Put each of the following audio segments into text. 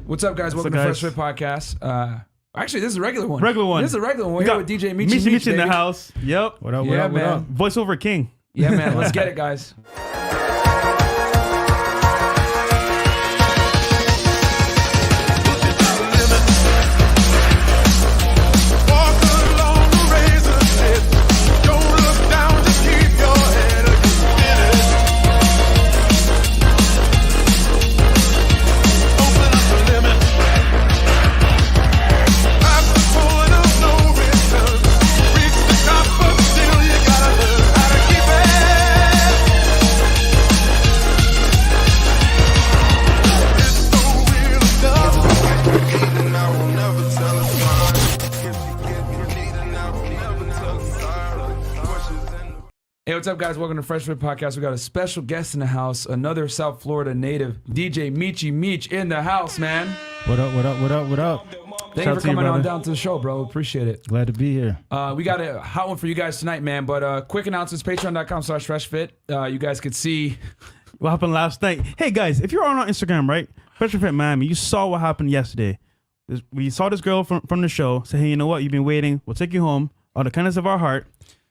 What's up, guys? Welcome to FreshandFit Podcast. Actually, this is a regular one. This is a regular one. We're here with DJ Meechy Meech in the house. Yep. What up, what up? Voiceover king. Yeah, man. Let's get it, guys. Hey, what's up, guys? Welcome to FreshandFit Podcast. We got a special guest in the house, another South Florida native, DJ Meechy Meech in the house, man. What up, what up, what up, what up? Thank you for coming on down to the show, bro. Appreciate it. Glad to be here. We got a hot one for you guys tonight, man. But quick announcements, patreon.com/freshfit. You guys could see what happened last night. Hey, guys, if you're on our Instagram, right? FreshandFit Miami, you saw what happened yesterday. We saw this girl from the show say, hey, you know what? You've been waiting. We'll take you home. Out of the kindness of our heart.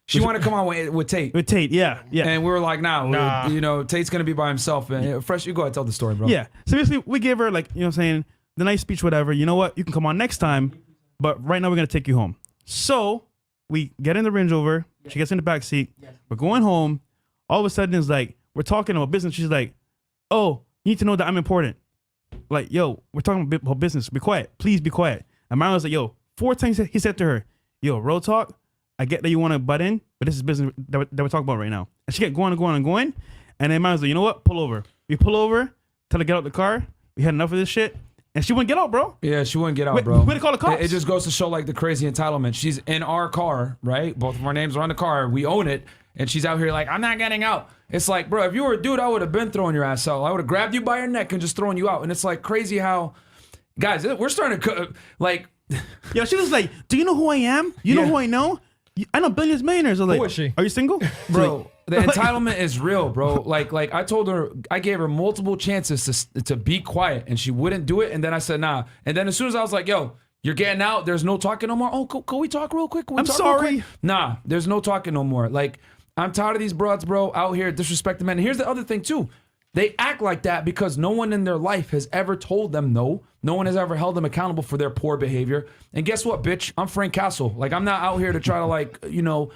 She wanted to come on with Tate. With Tate, yeah. And we were like, nah. You know, Tate's going to be by himself. And Fresh, you go ahead and tell the story, bro. Yeah. So basically, we gave her, like, you know what I'm saying, the nice speech, whatever. You know what? You can come on next time. But right now, we're going to take you home. So we get in the Range Rover. She gets in the back seat. We're going home. All of a sudden, it's like, we're talking about business. She's like, oh, you need to know that I'm important. Like, yo, we're talking about business. Be quiet. Please be quiet. And Myron was like, yo, 4 times he said to her, yo, real talk. I get that you want to butt in, but this is business that we're talking about right now. And she kept going and going and going. And then Myron was like, you know what? Pull over. We pull over, tell her to get out the car. We had enough of this shit. And she wouldn't get out, bro. Yeah, she wouldn't get out, bro. We had to call the cops. It just goes to show, like, the crazy entitlement. She's in our car, right? Both of our names are on the car. We own it. And she's out here like, I'm not getting out. It's like, bro, if you were a dude, I would have been throwing your ass out. I would have grabbed you by your neck and just thrown you out. And it's like crazy how, guys, we're starting to, like. Yo, she was like, do you know who I am? You know who I know? I know billions, millionaires. I was like, who is she? Are you single? Bro, the entitlement is real, bro. Like I told her, I gave her multiple chances to be quiet, and she wouldn't do it. And then I said, nah. And then as soon as I was like, yo, you're getting out, there's no talking no more. Oh, can we talk real quick? I'm sorry. Nah, there's no talking no more. Like, I'm tired of these broads, bro, out here disrespecting men. And here's the other thing, too. They act like that because no one in their life has ever told them no. No one has ever held them accountable for their poor behavior. And guess what, bitch? I'm Frank Castle. Like, I'm not out here to try to, like, you know,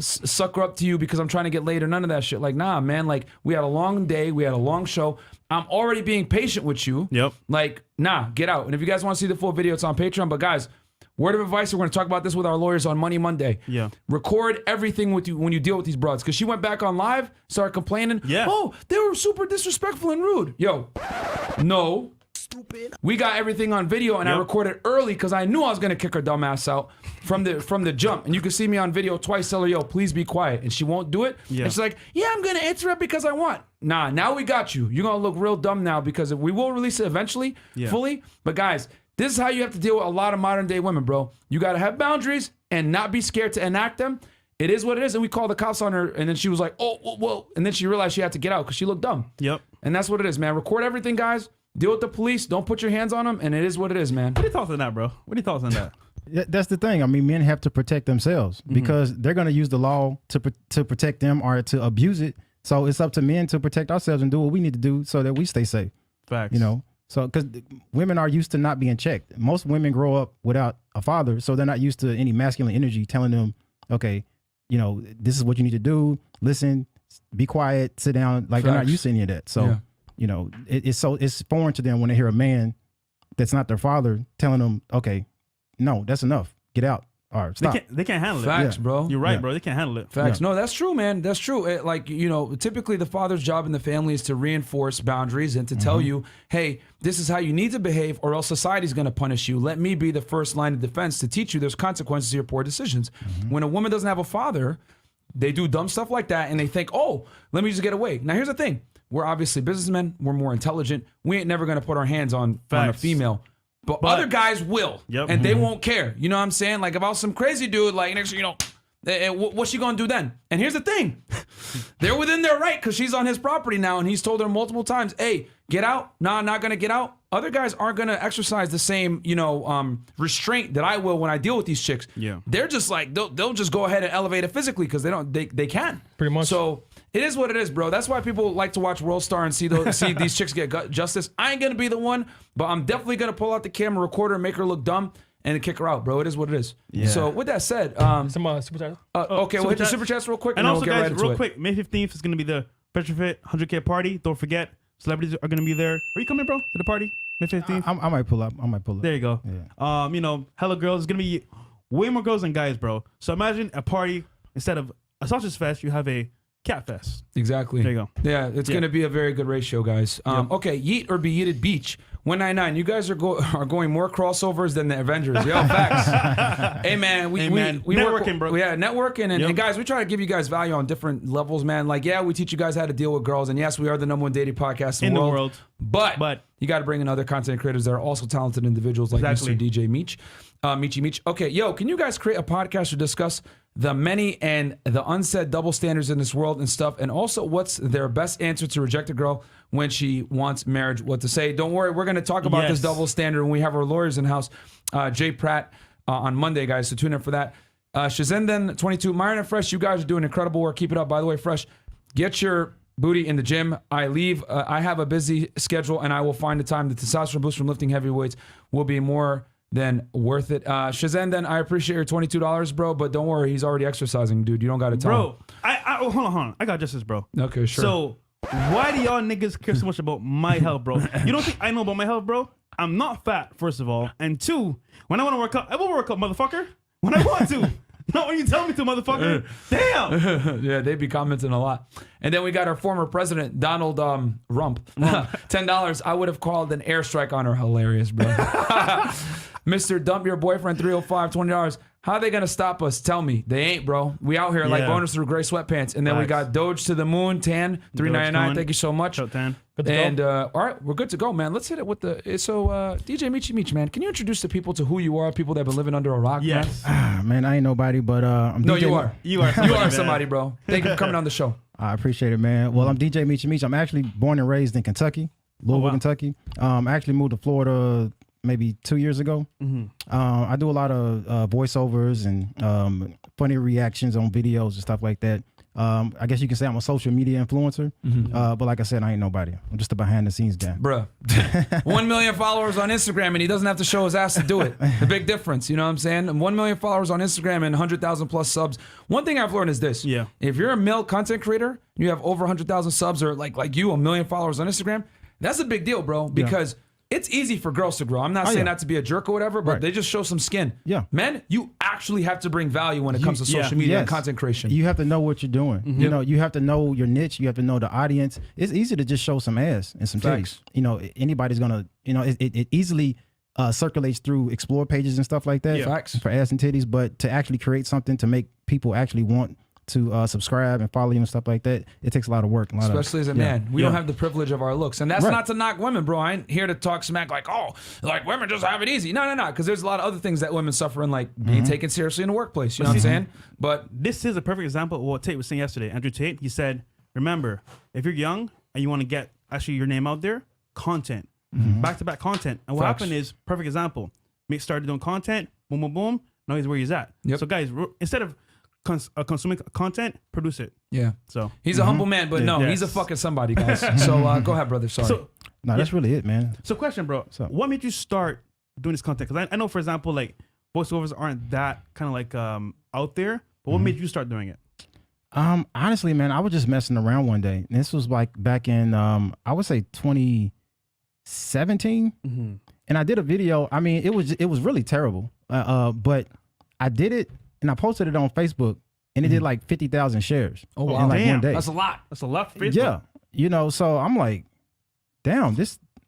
sucker up to you because I'm trying to get laid or none of that shit. Like, nah, man. Like, we had a long day. We had a long show. I'm already being patient with you. Yep. Like, nah, get out. And if you guys want to see the full video, it's on Patreon. But, guys, word of advice, we're going to talk about this with our lawyers on Money Monday. Yeah. Record everything with you when you deal with these broads. Because she went back on live, started complaining. Yeah. Oh, they were super disrespectful and rude. Yo, no. Stupid. We got everything on video, and I recorded early because I knew I was going to kick her dumb ass out from the jump. And you can see me on video twice, tell her, yo, please be quiet. And she won't do it. Yeah. And she's like, yeah, I'm going to answer it because I want. Nah, now we got you. You're going to look real dumb now because we will release it eventually, fully. But guys, this is how you have to deal with a lot of modern day women, bro. You got to have boundaries and not be scared to enact them. It is what it is. And we called the cops on her, and then she was like, oh, whoa. And then she realized she had to get out because she looked dumb. Yep. And that's what it is, man. Record everything, guys. Deal with the police. Don't put your hands on them. And it is what it is, man. What are your thoughts on that, bro? What are your thoughts on that? That's the thing. I mean, men have to protect themselves because they're going to use the law to protect them or to abuse it. So it's up to men to protect ourselves and do what we need to do so that we stay safe. Facts. You know? So, because women are used to not being checked. Most women grow up without a father, so they're not used to any masculine energy telling them, okay, you know, this is what you need to do. Listen, be quiet, sit down. Like, they're not used to any of that. So, you know, it's foreign to them when they hear a man that's not their father telling them, okay, no, that's enough. Get out. Or stop. They can't handle it. Facts, bro. You're right, bro. They can't handle it. Facts. No, that's true, man. That's true. Like, you know, typically the father's job in the family is to reinforce boundaries and to tell you, hey, this is how you need to behave or else society's going to punish you. Let me be the first line of defense to teach you there's consequences to your poor decisions. When a woman doesn't have a father, they do dumb stuff like that and they think, oh, let me just get away. Now, here's the thing. We're obviously businessmen. We're more intelligent. We ain't never going to put our hands on a female. But other guys will, and they won't care. You know what I'm saying? Like, if I was some crazy dude, like, next thing you know, What's she gonna do then? And here's the thing, they're within their right because she's on his property now, and he's told her multiple times, "Hey, get out." Nah, not gonna get out. Other guys aren't gonna exercise the same, restraint that I will when I deal with these chicks. Yeah, they're just like they'll just go ahead and elevate it physically because they can pretty much. So it is what it is, bro. That's why people like to watch World Star and see these chicks get justice. I ain't gonna be the one, but I'm definitely gonna pull out the camera recorder and make her look dumb. And kick her out, bro. It is what it is. Yeah. So with that said, some super chat. Okay, we'll hit the super chats real quick, and then also, we'll get guys, right into real quick, May 15th is gonna be the FreshandFit 100K party. Don't forget, celebrities are gonna be there. Are you coming, bro, to the party? May 15th. I might pull up. There you go. Yeah. Hella girls. It's gonna be way more girls than guys, bro. So imagine a party instead of a sausage fest, you have a cat fest. Exactly. There you go. Yeah, it's gonna be a very good ratio, guys. Okay, yeet or be yeeted beach. 199. You guys are going more crossovers than the Avengers. Yo, facts. Hey man, we networking, work, bro. Yeah, networking and guys, we try to give you guys value on different levels, man. Like, yeah, we teach you guys how to deal with girls, and yes, we are the #1 dating podcast in the world. But you got to bring in other content creators that are also talented individuals like Mr. DJ Meech, Meechy Meech. Okay, yo, can you guys create a podcast to discuss the many and the unsaid double standards in this world and stuff, and also what's their best answer to reject a girl when she wants marriage? What to say? Don't worry, we're going to talk about this double standard when we have our lawyers in house. Jay Pratt on Monday, guys. So tune in for that. Shazenden 22, Myron and Fresh, you guys are doing incredible work. Keep it up. By the way, Fresh, get your booty in the gym. I have a busy schedule, and I will find the time. The testosterone boost from lifting heavy weights will be more than worth it. Shazenden, I appreciate your $22, bro, but don't worry, he's already exercising, dude. You don't got to tell him. Bro, hold on. I got justice, bro. Okay, sure. So why do y'all niggas care so much about my health, bro? You don't think I know about my health, bro? I'm not fat, first of all. And two, when I want to work out, I will work out, motherfucker. When I want to. Not when you tell me to, motherfucker. Damn. Yeah, they be commenting a lot. And then we got our former president, Donald Rump. $10. I would have called an airstrike on her. Hilarious, bro. Mr. Dump Your Boyfriend 305, $20. How are they going to stop us? Tell me. They ain't, bro. We out here like boners through gray sweatpants. And then we got Doge to the Moon, Tan, $3.99. Thank you so much. Tan. And all right, we're good to go, man. Let's hit it with the DJ Meechy Meech, man. Can you introduce the people to who you are, people that have been living under a rock? Yes. Man, I ain't nobody, but I'm No, DJ. you are. You are somebody, You are man. somebody, bro. Thank you for coming on the show. I appreciate it, man. Well, I'm DJ Meechy Meech. I'm actually born and raised in Kentucky, Louisville, Kentucky. I actually moved to Florida maybe 2 years ago. I do a lot of voiceovers and funny reactions on videos and stuff like that. I guess you can say I'm a social media influencer, but like I said, I ain't nobody. I'm just a behind the scenes guy. Bruh. 1 million followers on Instagram and he doesn't have to show his ass to do it. The big difference, you know what I'm saying? 1 million followers on Instagram and 100,000 plus subs. One thing I've learned is this. Yeah. If you're a male content creator, you have over 100,000 subs or like you, 1 million followers on Instagram, that's a big deal, bro, because it's easy for girls to grow. I'm not saying not to be a jerk or whatever, but they just show some skin. Yeah. Men, you actually have to bring value when it comes to social media and content creation. You have to know what you're doing. You know, you have to know your niche. You have to know the audience. It's easy to just show some ass and some titties. You know, anybody's gonna, it easily circulates through explore pages and stuff like that for ass and titties. But to actually create something to make people actually want to subscribe and follow you and stuff like that, it takes a lot of work. Especially as a man. We don't have the privilege of our looks. And that's not to knock women, bro. I ain't here to talk smack like, like women just have it easy. No. Because there's a lot of other things that women suffer in, like being taken seriously in the workplace. You know what I'm saying? But this is a perfect example of what Tate was saying yesterday. Andrew Tate, he said, remember, if you're young and you want to get actually your name out there, content. Back-to-back content. And what happened is, perfect example, Mick started doing content, boom, boom, boom. Now he's where he's at. So guys, instead of consuming content, produce it. Yeah. So he's a humble man, but he's a fucking somebody, guys. So go ahead, brother. Sorry. So, no, that's really it, man. So question, bro. What made you start doing this content? Because I know, for example, like voiceovers aren't that kind of like out there, but what made you start doing it? Honestly, man, I was just messing around one day. And this was like back in, I would say 2017. And I did a video. I mean, it was really terrible. But I did it and I posted it on Facebook and it did like 50,000 shares. Oh, wow. In like Damn, one day. That's a lot. That's a lot for Facebook. Yeah. You know, so I'm like, damn,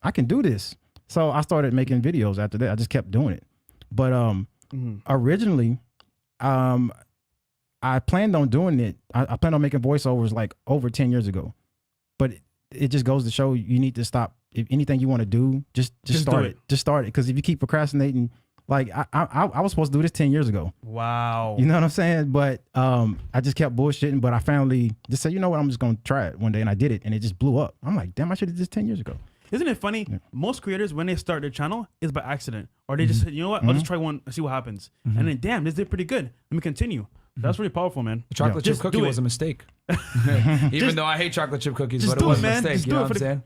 I can do this. So I started making videos after that. I just kept doing it. But originally, I planned on doing it. I planned on making voiceovers like over 10 years ago. But it just goes to show you need to stop. If anything you want to do, just start it. Just start it. Because if you keep procrastinating, Like I was supposed to do this 10 years ago. Wow. You know what I'm saying? But I just kept bullshitting. But I finally just said, you know what? I'm just gonna try it one day, and I did it, and it just blew up. I'm like, damn, I should have did this 10 years ago. Isn't it funny? Yeah. Most creators, when they start their channel, is by accident, or they just say, you know what? I'll just try one and see what happens, and then damn, this did pretty good. Let me continue. That's really powerful, man. The chocolate chip cookie was a mistake. Even though I hate chocolate chip cookies, but it was a mistake. Just you know what I'm saying?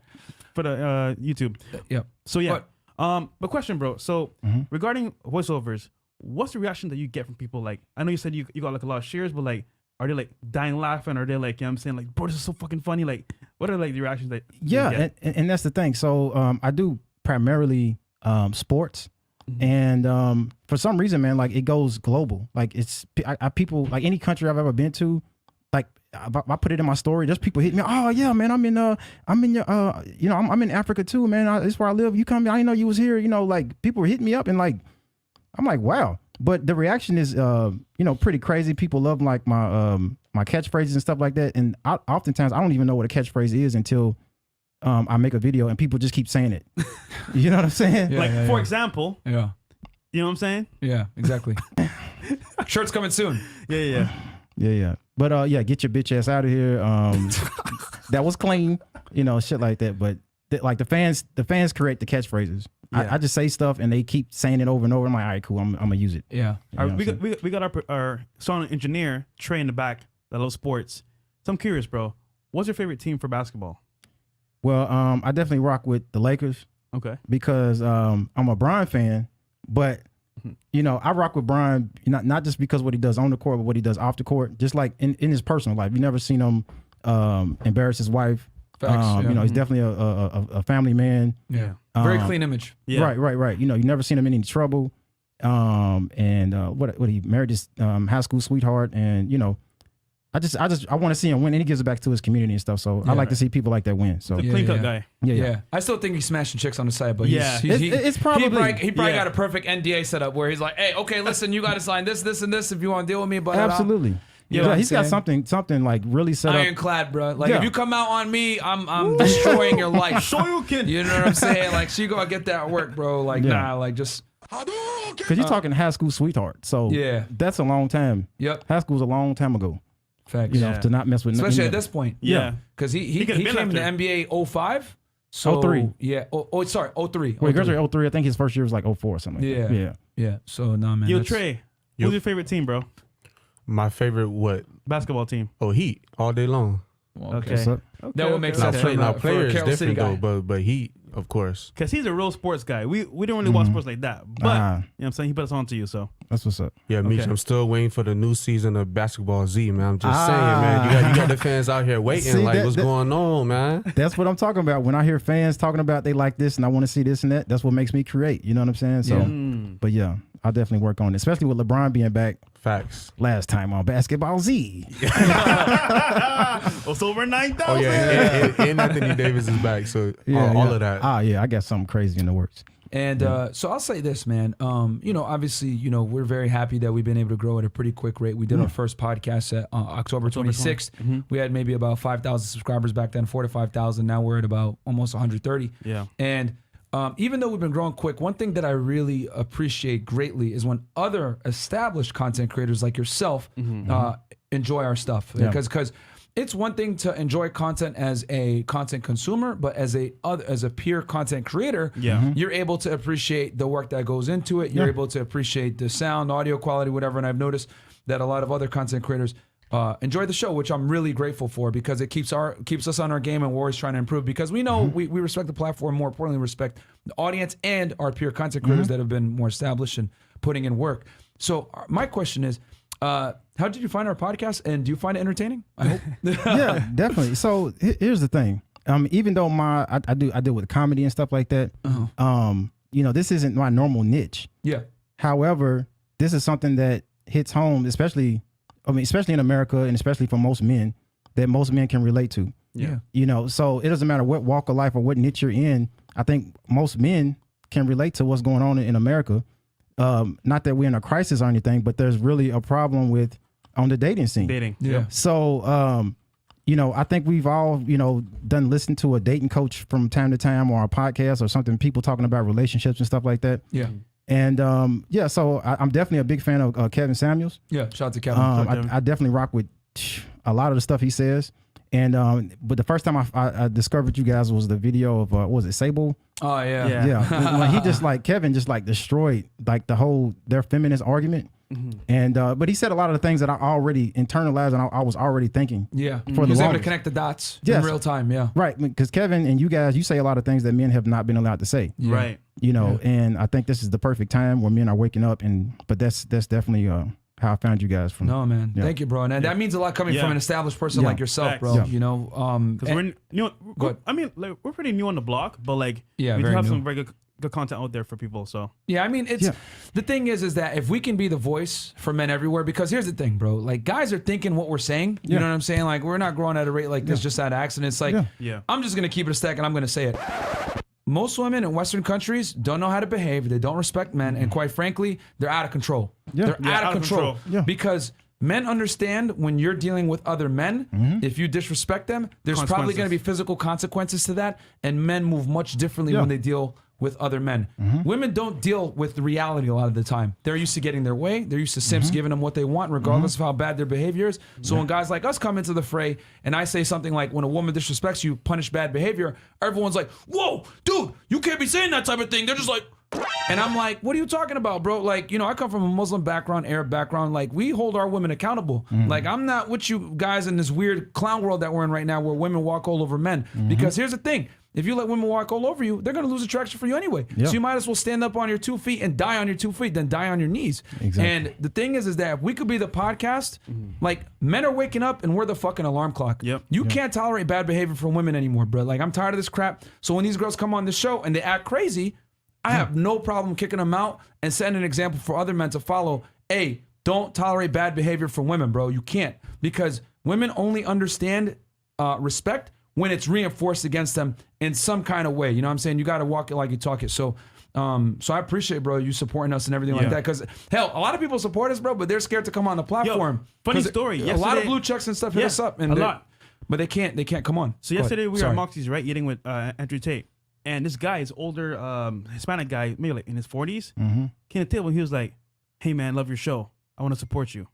For the YouTube. Yeah. So yeah. But question, bro. So regarding voiceovers, what's the reaction that you get from people? Like, I know you said you got like a lot of shares, but like, are they like dying laughing? Or are they like, you know what I'm saying, like, bro, this is so fucking funny? Like, what are like the reactions that you get? And that's the thing. So I do primarily sports. And for some reason, man, like it goes global. Like it's people, like any country I've ever been to, like I put it in my story, there's people hit me. Oh yeah, man, I'm in your you know, I'm in Africa too, man. This is where I live. You come, I didn't know you was here. You know, like people hit me up, and like I'm like, wow. But the reaction is you know, pretty crazy. People love like my catchphrases and stuff like that. And oftentimes I don't even know what a catchphrase is until I make a video and people just keep saying it. You know what I'm saying? Yeah, for example. Yeah. You know what I'm saying? Yeah, exactly. Shirt's coming soon. Yeah. But yeah, get your bitch ass out of here. That was clean, you know, shit like that. But like the fans create the catchphrases. Yeah. I just say stuff and they keep saying it over and over. I'm like, all right, cool. I'm gonna use it. Yeah. We got our sound engineer Trey in the back that loves sports. So I'm curious, bro. What's your favorite team for basketball? Well, I definitely rock with the Lakers. Okay. Because I'm a Bron fan, but you know, I rock with Bron not just because what he does on the court, but what he does off the court. Just like in his personal life, you never seen him embarrass his wife. Facts, you know, he's definitely a family man. Yeah. Very clean image. Yeah. Right. You know, you never seen him in any trouble. And what he married his high school sweetheart, and you know, I want to see him win, and he gives it back to his community and stuff. So I like to see people like that win. So clean cut guy. Yeah. I still think he's smashing chicks on the side, but it's probably he probably got a perfect NDA set up where he's like, hey, okay, listen, you got to sign this, and this if you want to deal with me. But absolutely. Yeah, he's got something like really set up. Ironclad, bro. Like if you come out on me, I'm destroying your life. Shoryuken. You know what I'm saying? Like she gonna get that work, bro. Like nah, like just. Because you're talking high school sweetheart, so that's a long time. Yep, high school's a long time ago. Facts. You know, to not mess with, especially at this point. Yeah, because he came to the NBA 05. So 03. Yeah. Sorry, 03. Well, he graduated 03. I think his first year was like 04 or something. Like that. Yeah. So nah, man. Yo, Trey, who's your favorite team, bro? My favorite what? Basketball team. Oh, Heat all day long. Okay. That would make sense. Now player is Carroll City different though, but Heat, of course. Because he's a real sports guy. We don't really watch sports like that. But, you know what I'm saying? He put us on to you, so. That's what's up. Yeah, Meech, I'm still waiting for the new season of Basketball Z, man. I'm just saying, man. You got the fans out here waiting. See, what's going on, man? That's what I'm talking about. When I hear fans talking about they like this and I want to see this and that, that's what makes me create. You know what I'm saying? So, but yeah, I'll definitely work on it, especially with LeBron being back. Facts. Last time on Basketball Z. It's over 9,000. Oh, yeah. And Anthony Davis is back. So, all of that. I got something crazy in the works. And so I'll say this, man. You know, obviously, you know, we're very happy that we've been able to grow at a pretty quick rate. We did our first podcast at October 26th. We had maybe about 5,000 subscribers back then, 4 to 5,000. Now we're at about almost 130. Yeah. And even though we've been growing quick, one thing that I really appreciate greatly is when other established content creators like yourself enjoy our stuff. Because it's one thing to enjoy content as a content consumer, but as a peer content creator, you're able to appreciate the work that goes into it. You're able to appreciate the sound, audio quality, whatever. And I've noticed that a lot of other content creators enjoy the show, which I'm really grateful for, because it keeps us on our game, and we're always trying to improve, because we know we respect the platform, more importantly respect the audience and our peer content creators that have been more established and putting in work. So my question is, how did you find our podcast, and do you find it entertaining? I hope. Yeah, definitely. So here's the thing. Even though I deal with comedy and stuff like that, you know, this isn't my normal niche. Yeah. However, this is something that hits home, especially in America, and especially for most men, that most men can relate to. Yeah. You know, so it doesn't matter what walk of life or what niche you're in. I think most men can relate to what's going on in America. Not that we're in a crisis or anything, but there's really a problem on the dating scene. Dating. Yeah. So, you know, I think we've all, you know, listen to a dating coach from time to time, or a podcast or something, people talking about relationships and stuff like that. Yeah. And yeah, so I'm definitely a big fan of Kevin Samuels. Yeah, shout out to Kevin. I definitely rock with a lot of the stuff he says. And but the first time I discovered you guys was the video of what was it, Sable? Oh yeah, Yeah. Like he just like Kevin just like destroyed like their feminist argument. And but he said a lot of the things that I already internalized and I was already thinking. Yeah, For he was the able to longest. connect the dots Yes. in real time. Yeah, Right, because Kevin and you guys, you say a lot of things that men have not been allowed to say. yeah. Right. You know, and I think this is the perfect time where men are waking up. But that's definitely how I found you guys from. No, man. Yeah. Thank you, bro. And that means a lot coming from an established person like yourself, Facts. bro. Yeah. You know, Because we're new. Go ahead. I mean, like, we're pretty new on the block, but like, Yeah, we do very have new. some very good content out there for people. So yeah, I mean, it's the thing is that if we can be the voice for men everywhere, because here's the thing, bro. Like, guys are thinking what we're saying. You know what I'm saying? Like, we're not growing at a rate like this just out of accident. It's like, Yeah. I'm just gonna keep it a stack and I'm gonna say it. Most women in Western countries don't know how to behave. They don't respect men, and quite frankly, they're out of control. Yeah. They're out of control. Yeah. Because men understand when you're dealing with other men, if you disrespect them, there's probably going to be physical consequences to that, and men move much differently when they deal with other men. Women don't deal with the reality a lot of the time. They're used to getting their way. They're used to simps giving them what they want, regardless of how bad their behavior is. So when guys like us come into the fray, and I say something like, when a woman disrespects you, punish bad behavior, everyone's like, whoa, dude, you can't be saying that type of thing. They're just like, and I'm like, what are you talking about, bro? Like, you know, I come from a Muslim background, Arab background. Like, we hold our women accountable. Like, I'm not with you guys in this weird clown world that we're in right now where women walk all over men. Because here's the thing. If you let women walk all over you, they're going to lose attraction for you anyway. Yeah. So you might as well stand up on your 2 feet and die on your 2 feet than die on your knees. Exactly. And the thing is that if we could be the podcast, like, men are waking up and we're the fucking alarm clock. Yep. You can't tolerate bad behavior from women anymore, bro. Like, I'm tired of this crap. So when these girls come on the show and they act crazy, I have no problem kicking them out and setting an example for other men to follow. Hey, don't tolerate bad behavior from women, bro. You can't. Because women only understand respect when it's reinforced against them in some kind of way. You know what I'm saying? You got to walk it like you talk it. So I appreciate, bro, you supporting us and everything like that. Because, hell, a lot of people support us, bro, but they're scared to come on the platform. funny 'Cause story. A lot of Yesterday- blue checks and stuff hit Yeah, us up. And a lot. But they can't come on. So Go ahead. yesterday we were Sorry. at Moxie's, right, eating with Andrew Tate, and this guy is older, Hispanic guy, maybe like in his 40s. Came to the table. He was like, "Hey man, love your show. I want to support you.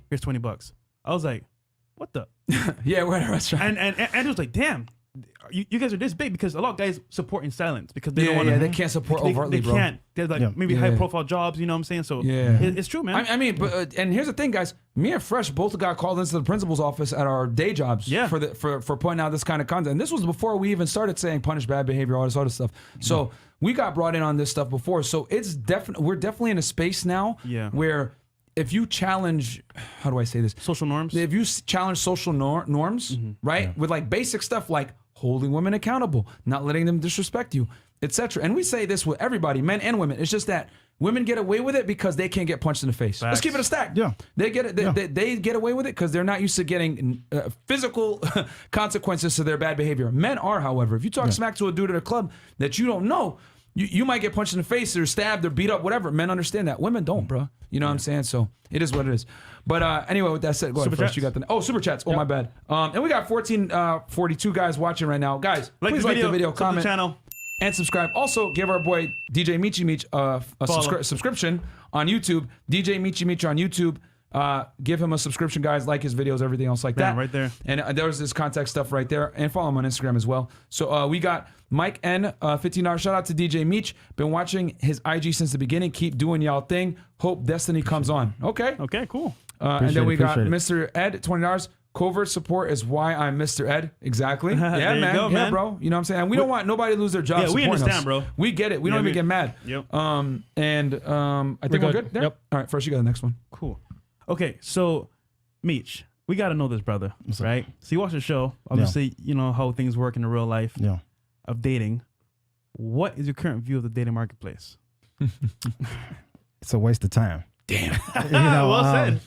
Here's $20." I was like, "What the?" Yeah, we're at a restaurant. And Andrew was like, "Damn, you guys are this big," because a lot of guys support in silence because they don't want to. they can't support overtly, they bro. can't. They're like maybe Yeah. high profile jobs. You know what I'm saying? So Yeah. it's true, man. I mean, but and here's the thing, guys. Me and Fresh both got called into the principal's office at our day jobs for pointing out this kind of content. And this was before we even started saying punish bad behavior, all this other stuff. So we got brought in on this stuff before. So it's we're definitely in a space now where if you challenge, how do I say this? Social norms. If you challenge social norms, right, with like basic stuff like holding women accountable, not letting them disrespect you, etc. And we say this with everybody, men and women. It's just that women get away with it because they can't get punched in the face. Let's keep it a stack. Yeah. They get it. They get away with it because they're not used to getting physical consequences to their bad behavior. Men are, however, if you talk smack to a dude at a club that you don't know, you might get punched in the face or stabbed or beat up, whatever. Men understand that. Women don't, bro. You know what I'm saying? So it is what it is. But anyway, with that said, go ahead first. You got the super chats. Oh, my bad. And we got 1442 guys watching right now. Guys, please like the video, comment, the channel, and subscribe. Also, give our boy DJ Meechy Meech a subscription on YouTube. DJ Meechy Meech on YouTube. Give him a subscription, guys. Like his videos, everything else like that. Right there. And there's this contact stuff right there. And follow him on Instagram as well. So we got Mike N, $15. Shout out to DJ Meech. Been watching his IG since the beginning. Keep doing y'all thing. Hope Destiny comes on. Okay. Okay, cool. And then we got appreciate Mr. Ed, $20. Covert support is why I'm Mr. Ed. Exactly. Yeah, There you man. go, Yeah, man. bro. You know what I'm saying? And we don't want nobody to lose their job. Yeah, we supporting understand, us. bro. We get it. We don't even get mad. Yep. I think we're good. There? Yep. All right, first you got the next one. Cool. Okay, so Meech, we got to know this, brother, right? So you watch the show. Obviously, you know how things work in the real life of dating. What is your current view of the dating marketplace? It's a waste of time. Damn. You know, Well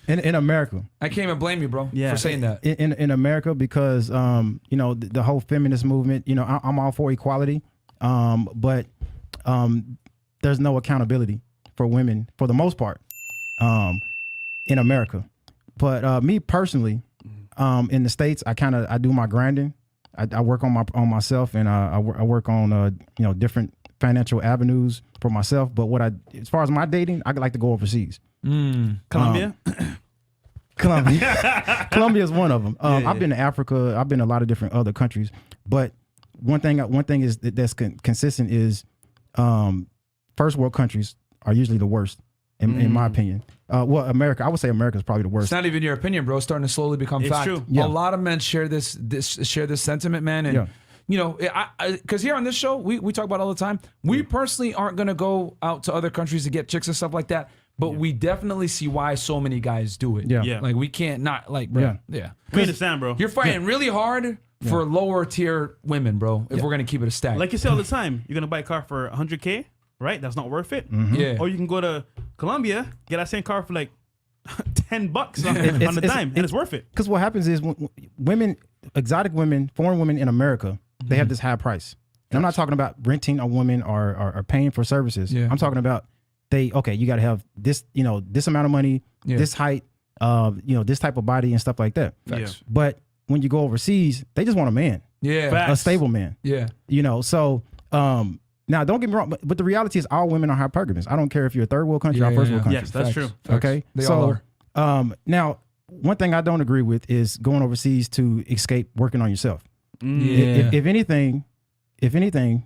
said. In America. I can't even blame you, bro, for saying that. In America, because you know, the whole feminist movement, you know, I'm all for equality, but there's no accountability for women for the most part in America. But me personally, in the States, I do my grinding. I work on myself, and I work on you know, different financial avenues for myself. But as far as my dating, I like to go overseas. Colombia. Colombia is one of them. I've been to Africa. I've been to a lot of different other countries. But one thing is that's consistent is first world countries are usually the worst, in my opinion. Well, America, I would say America is probably the worst. It's not even your opinion, bro. It's starting to slowly become fact. True. A lot of men share this sentiment, man. And you know, because here on this show, we talk about it all the time. We personally aren't gonna go out to other countries to get chicks and stuff like that. But we definitely see why so many guys do it. Yeah. Like we can't not like, bro. Yeah. We understand, bro. You're fighting really hard for lower tier women, bro. If we're gonna keep it a stack. Like you say all the time, you're gonna buy a car for $100K, right? That's not worth it. Yeah. Or you can go to Colombia, get that same car for like $10 on the dime, and it's worth it. Because what happens is women, exotic women, foreign women in America, they have this high price. And I'm not talking about renting a woman or paying for services. Yeah. I'm talking about you got to have this, this amount of money, this height, this type of body and stuff like that. Facts. But when you go overseas, they just want a man, a stable man. Yeah. So now don't get me wrong, but the reality is all women are hypergamous. I don't care if you're a third world country or first world country. Yes, that's true. Okay. They all are. Now one thing I don't agree with is going overseas to escape working on yourself. Yeah. If anything,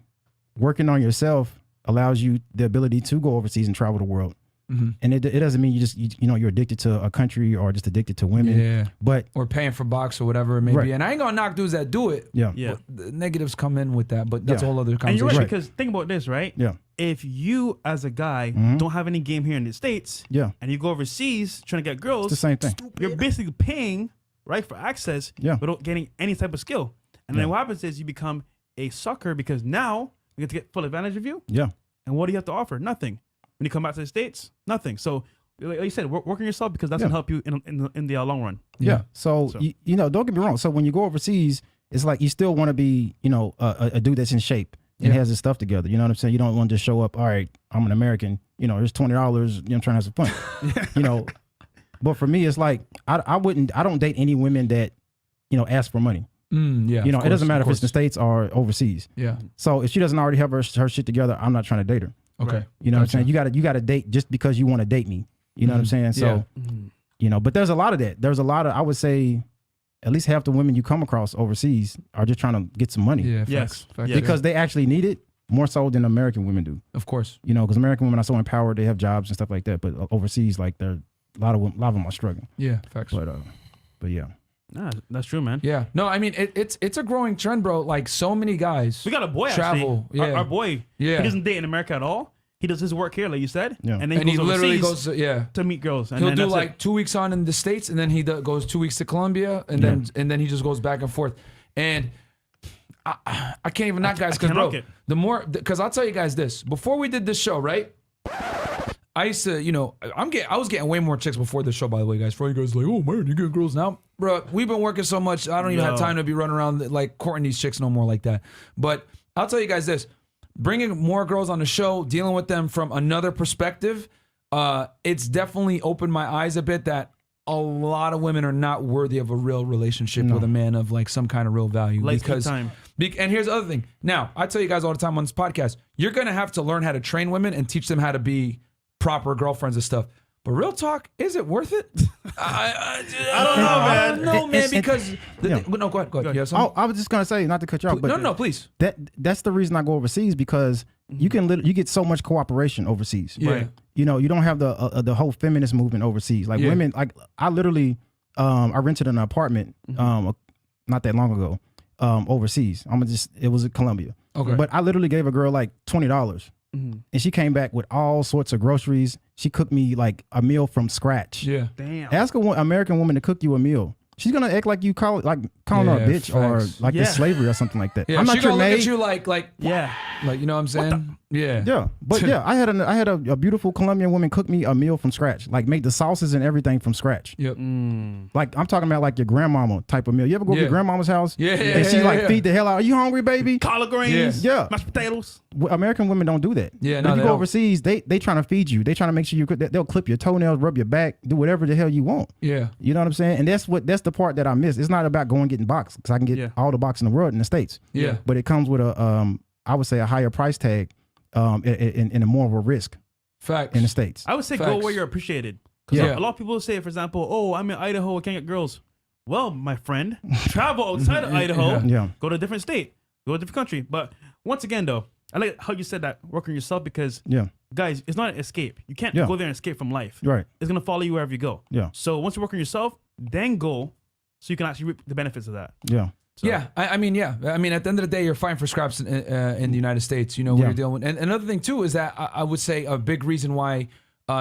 working on yourself allows you the ability to go overseas and travel the world. And it doesn't mean you're addicted to a country or just addicted to women. But or paying for box or whatever it may be. And I ain't gonna knock dudes that do it. Yeah. The negatives come in with that, but that's a whole other conversation. And you're right, because think about this, right? Yeah. If you as a guy don't have any game here in the States, and you go overseas trying to get girls, it's the same thing. You're basically paying, right, for access without getting any type of skill. And then what happens is you become a sucker because now we get to get full advantage of you. Yeah. And what do you have to offer? Nothing. When you come back to the States, nothing. So, like you said, work on yourself because that's gonna help you in the long run. Yeah. So. Don't get me wrong. So when you go overseas, it's like you still want to be, a dude that's in shape and has his stuff together. You know what I'm saying? You don't want to just show up. All right, I'm an American. Here's $20. I'm trying to have some fun. But for me, it's like I don't date any women that, ask for money. It doesn't matter if it's the States or overseas. Yeah. So if she doesn't already have her shit together, I'm not trying to date her. Okay. You know what I'm saying? You got to date just because you want to date me. You know what I'm saying? So, but there's a lot of that. There's a lot of, I would say, at least half the women you come across overseas are just trying to get some money. Yeah. Yes. Because they actually need it more so than American women do. Of course. Because American women are so empowered, they have jobs and stuff like that. But overseas, like a lot of them are struggling. Yeah. Facts. But yeah. Nah, that's true, man. Yeah. No, I mean it's a growing trend, bro. Like so many guys. We got a boy travel. Actually. Our boy. Yeah. He doesn't date in America at all. He does his work here, like you said. Yeah. And then he literally goes to meet girls. And he'll do like 2 weeks on in the States, and then he goes 2 weeks to Colombia, and then he just goes back and forth. And I can't even knock guys because bro, because I'll tell you guys this. Before we did this show, right? I used to, I was getting way more chicks before the show, by the way, guys. For all you guys like, oh man, you get girls now, bro. We've been working so much, I don't even have time to be running around like courting these chicks no more like that. But I'll tell you guys this: bringing more girls on the show, dealing with them from another perspective, it's definitely opened my eyes a bit that a lot of women are not worthy of a real relationship with a man of like some kind of real value. And here's the other thing. Now, I tell you guys all the time on this podcast, you're gonna have to learn how to train women and teach them how to be proper girlfriends and stuff. But real talk, is it worth it? I don't know, man. Because no, go ahead. Yes, I was just gonna say, not to cut you off, but no, please. That's the reason I go overseas, because you get so much cooperation overseas. Yeah. Right. You don't have the whole feminist movement overseas. Like women, like I literally, I rented an apartment not that long ago overseas. It was in Colombia. Okay. But I literally gave a girl like $20. And she came back with all sorts of groceries. She cooked me like a meal from scratch. Yeah. Damn. Ask an American woman to cook you a meal. She's gonna act like you calling her a bitch or like it's slavery or something like that. Yeah, I'm not your maid. Look at you like you know what I'm saying? Yeah. But I had a beautiful Colombian woman cook me a meal from scratch. Like make the sauces and everything from scratch. Yep. Like I'm talking about like your grandmama type of meal. You ever go to your grandmama's house? And she feed the hell out. Are you hungry, baby? Collard greens. Yeah. Mashed potatoes. American women don't do that. Yeah. When you go overseas, they trying to feed you. They trying to make sure they'll clip your toenails, rub your back, do whatever the hell you want. Yeah. You know what I'm saying? And that's the part that I miss. It's not about going getting boxed, because I can get all the box in the world in the States. Yeah. But it comes with I would say a higher price tag in a more of a risk Facts. in the States. I would say go Facts. where you're appreciated. Because Yeah. a lot of people say, for example, oh, I'm in Idaho, I can't get girls. Well, my friend, travel outside of Idaho, Yeah. go to a different state, go to a different country. But once again, though, I like how you said that, work on yourself, because Yeah. guys, it's not an escape. You can't Yeah. go there and escape from life. Right. It's going to follow you wherever you go. Yeah. So once you work on yourself, then go so you can actually reap the benefits of that. Yeah. So, Yeah, I mean, yeah. I mean, at the end of the day, you're fighting for scraps in the United States. You know what Yeah. you're dealing with. And another thing too is that I would say a big reason why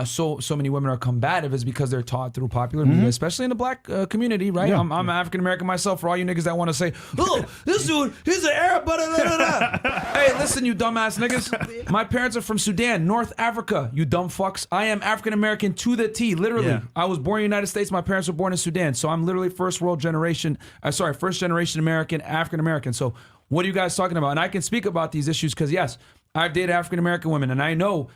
so many women are combative is because they're taught through popular media, especially in the black community, right? Yeah. I'm African American myself. For all you niggas that want to say, "Oh, this dude, he's an Arab," hey, listen, you dumbass niggas. My parents are from Sudan, North Africa. You dumb fucks. I am African American to the T, literally. Yeah. I was born in the United States. My parents were born in Sudan, so I'm literally first generation American, African American. So what are you guys talking about? And I can speak about these issues because yes, I've dated African American women, and I know.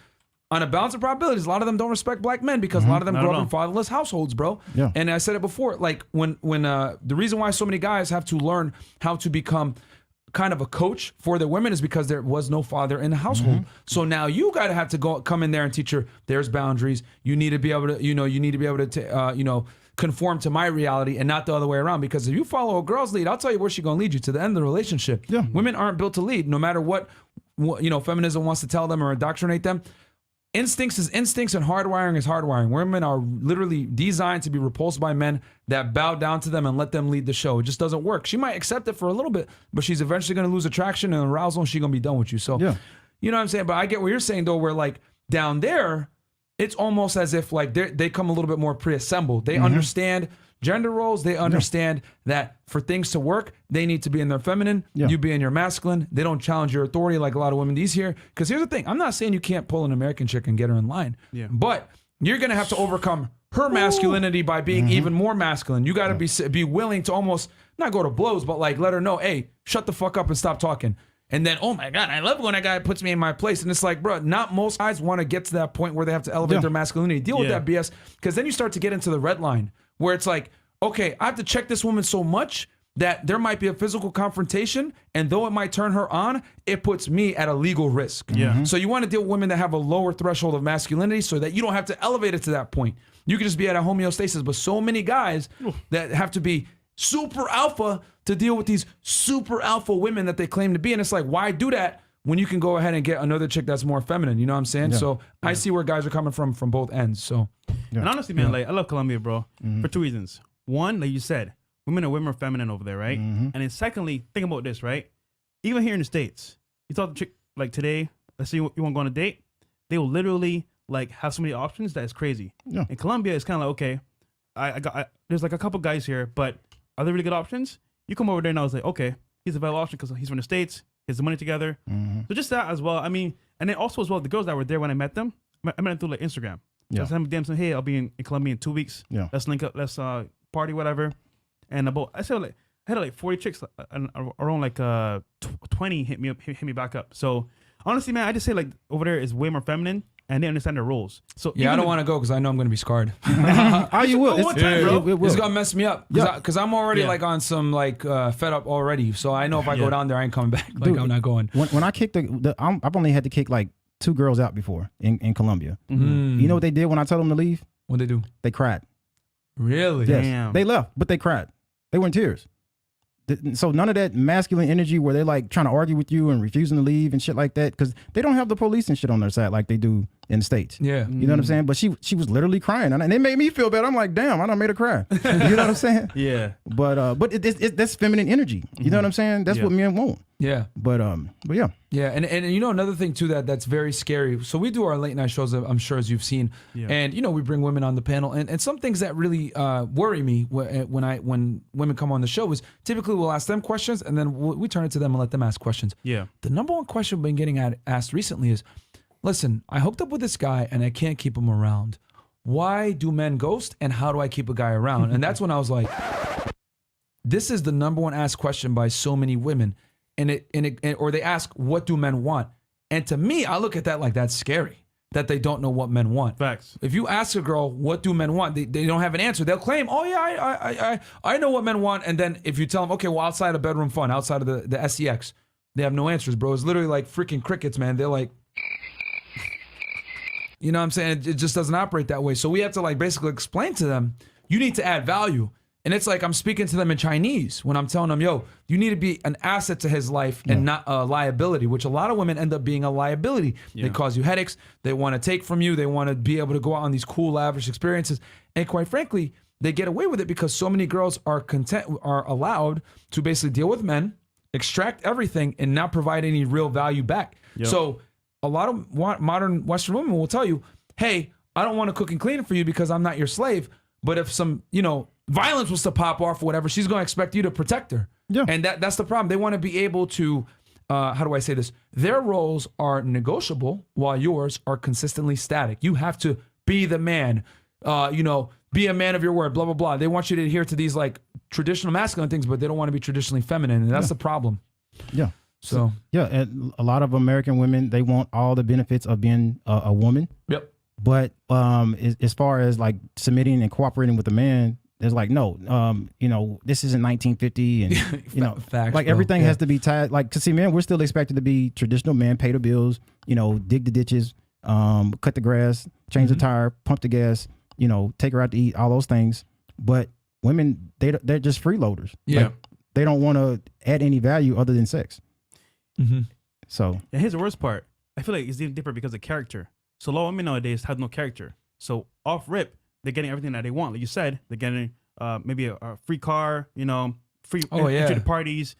On a balance of probabilities, a lot of them don't respect black men because a lot of them Not grow at up all. in fatherless households, bro. Yeah. And I said it before, like when the reason why so many guys have to learn how to become kind of a coach for their women is because there was no father in the household. So now you gotta have to come in there and teach her there's boundaries. You need to be able to, conform to my reality and not the other way around. Because if you follow a girl's lead, I'll tell you where she's gonna lead you to the end of the relationship. Yeah. Women aren't built to lead, no matter what feminism wants to tell them or indoctrinate them. Instincts is instincts and hardwiring is hardwiring. Women are literally designed to be repulsed by men that bow down to them and let them lead the show. It just doesn't work. She might accept it for a little bit, but she's eventually going to lose attraction and arousal and she's going to be done with you. So, Yeah. you know what I'm saying? But I get what you're saying though, where like down there, it's almost as if like they come a little bit more pre-assembled. They understand gender roles. They understand that for things to work, they need to be in their feminine. Yeah. You be in your masculine. They don't challenge your authority like a lot of women these here. Because here's the thing. I'm not saying you can't pull an American chick and get her in line. Yeah. But you're going to have to overcome her masculinity by being even more masculine. You got to be willing to almost not go to blows, but like let her know, hey, shut the fuck up and stop talking. And then, oh my God, I love when a guy puts me in my place. And it's like, bro, not most guys want to get to that point where they have to elevate their masculinity. Deal with Yeah. that BS. Because then you start to get into the red line where it's like, okay, I have to check this woman so much that there might be a physical confrontation. And though it might turn her on, it puts me at a legal risk. Yeah. So you want to deal with women that have a lower threshold of masculinity so that you don't have to elevate it to that point. You can just be at a homeostasis. But so many guys that have to be super alpha to deal with these super alpha women that they claim to be. And it's like, why do that when you can go ahead and get another chick that's more feminine? You know what I'm saying? Yeah. So I see where guys are coming from both ends. So And honestly, man, like I love Colombia, bro, for two reasons. One, like you said, women are feminine over there, right? And then secondly, think about this, right? Even here in the States, you talk to a chick like today, let's say you want to go on a date, they will literally like have so many options that is crazy. Yeah. In Colombia, it's kind of like, okay, I there's like a couple guys here, but are there really good options? You come over there and I was like, okay, he's a valid option because he's from the States, he has the money together. So just that as well. I mean, and then also as well, the girls that were there when I met them, I met them through like Instagram. Yeah. So I sent them, hey, I'll be in Colombia in 2 weeks. Yeah. Let's link up, let's party, whatever. And I had like 40 chicks, around like 20 hit me back up. So honestly, man, I just say like over there is way more feminine and they understand their roles. So yeah, I don't want to go because I know I'm going to be scarred. Oh, you will. Go one time, bro. It will. It's gonna mess me up because I'm already Yeah. like on some like fed up already. So I know if I go Yeah. down there, I ain't coming back. Like Dude, I'm not going. When I kicked I've only had to kick like 2 girls out before in Colombia. Mm. You know what they did when I told them to leave? What they do? They cried. Really? Yes. Damn. They left, but they cried. They were in tears. So none of that masculine energy where they're like trying to argue with you and refusing to leave and shit like that, because they don't have the police and shit on their side like they do in the States. Yeah. You know what I'm saying? But she was literally crying, and it made me feel bad. I'm like, damn, I done made her cry. You know what I'm saying? Yeah. But that's feminine energy. You know what I'm saying? That's Yeah. what men want. Yeah. But yeah. Yeah, and you know another thing too that's very scary. So we do our late night shows, I'm sure as you've seen, Yeah. and you know we bring women on the panel, and some things that really worry me when women come on the show is typically we'll ask them questions, and then we turn it to them and let them ask questions. Yeah. The number one question we've been getting asked recently is, listen, I hooked up with this guy and I can't keep him around. Why do men ghost, and how do I keep a guy around? And that's when I was like, this is the number one asked question by so many women. Or they ask, what do men want? And to me, I look at that like that's scary, that they don't know what men want. Facts. If you ask a girl, what do men want? They don't have an answer. They'll claim, oh yeah, I know what men want. And then if you tell them, okay, well, outside of bedroom fun, outside of the SEX, they have no answers, bro. It's literally like freaking crickets, man. They're like, You know what I'm saying? It just doesn't operate that way. So we have to like basically explain to them, you need to add value. And it's like I'm speaking to them in Chinese when I'm telling them, yo, you need to be an asset to his life and not a liability, which a lot of women end up being a liability. They cause you headaches. They want to take from you. They want to be able to go out on these cool, lavish experiences. And quite frankly, they get away with it because so many girls are allowed to basically deal with men, extract everything, and not provide any real value back. Yep. So a lot of modern Western women will tell you, hey, I don't want to cook and clean for you because I'm not your slave. But if some, violence was to pop off or whatever, she's going to expect you to protect her. Yeah. And that's the problem. They want to be able to, how do I say this? Their roles are negotiable while yours are consistently static. You have to be the man, be a man of your word, blah, blah, blah. They want you to adhere to these like traditional masculine things, but they don't want to be traditionally feminine. And that's the problem. Yeah. So. Yeah. And a lot of American women, they want all the benefits of being a woman. Yep. But as far as like submitting and cooperating with a man, there's like, no, this isn't 1950 and, Facts, like everything has to be tied. Like, cause see, man, we're still expected to be traditional man, pay the bills, dig the ditches, cut the grass, change the tire, pump the gas, take her out to eat, all those things. But women, they're just freeloaders. Yeah. Like, they don't want to add any value other than sex. Mm-hmm. So. And here's the worst part. I feel like it's even different because of character. So a lot of women nowadays have no character. So off rip, they're getting everything that they want. Like you said, they're getting maybe a free car, free entry to parties,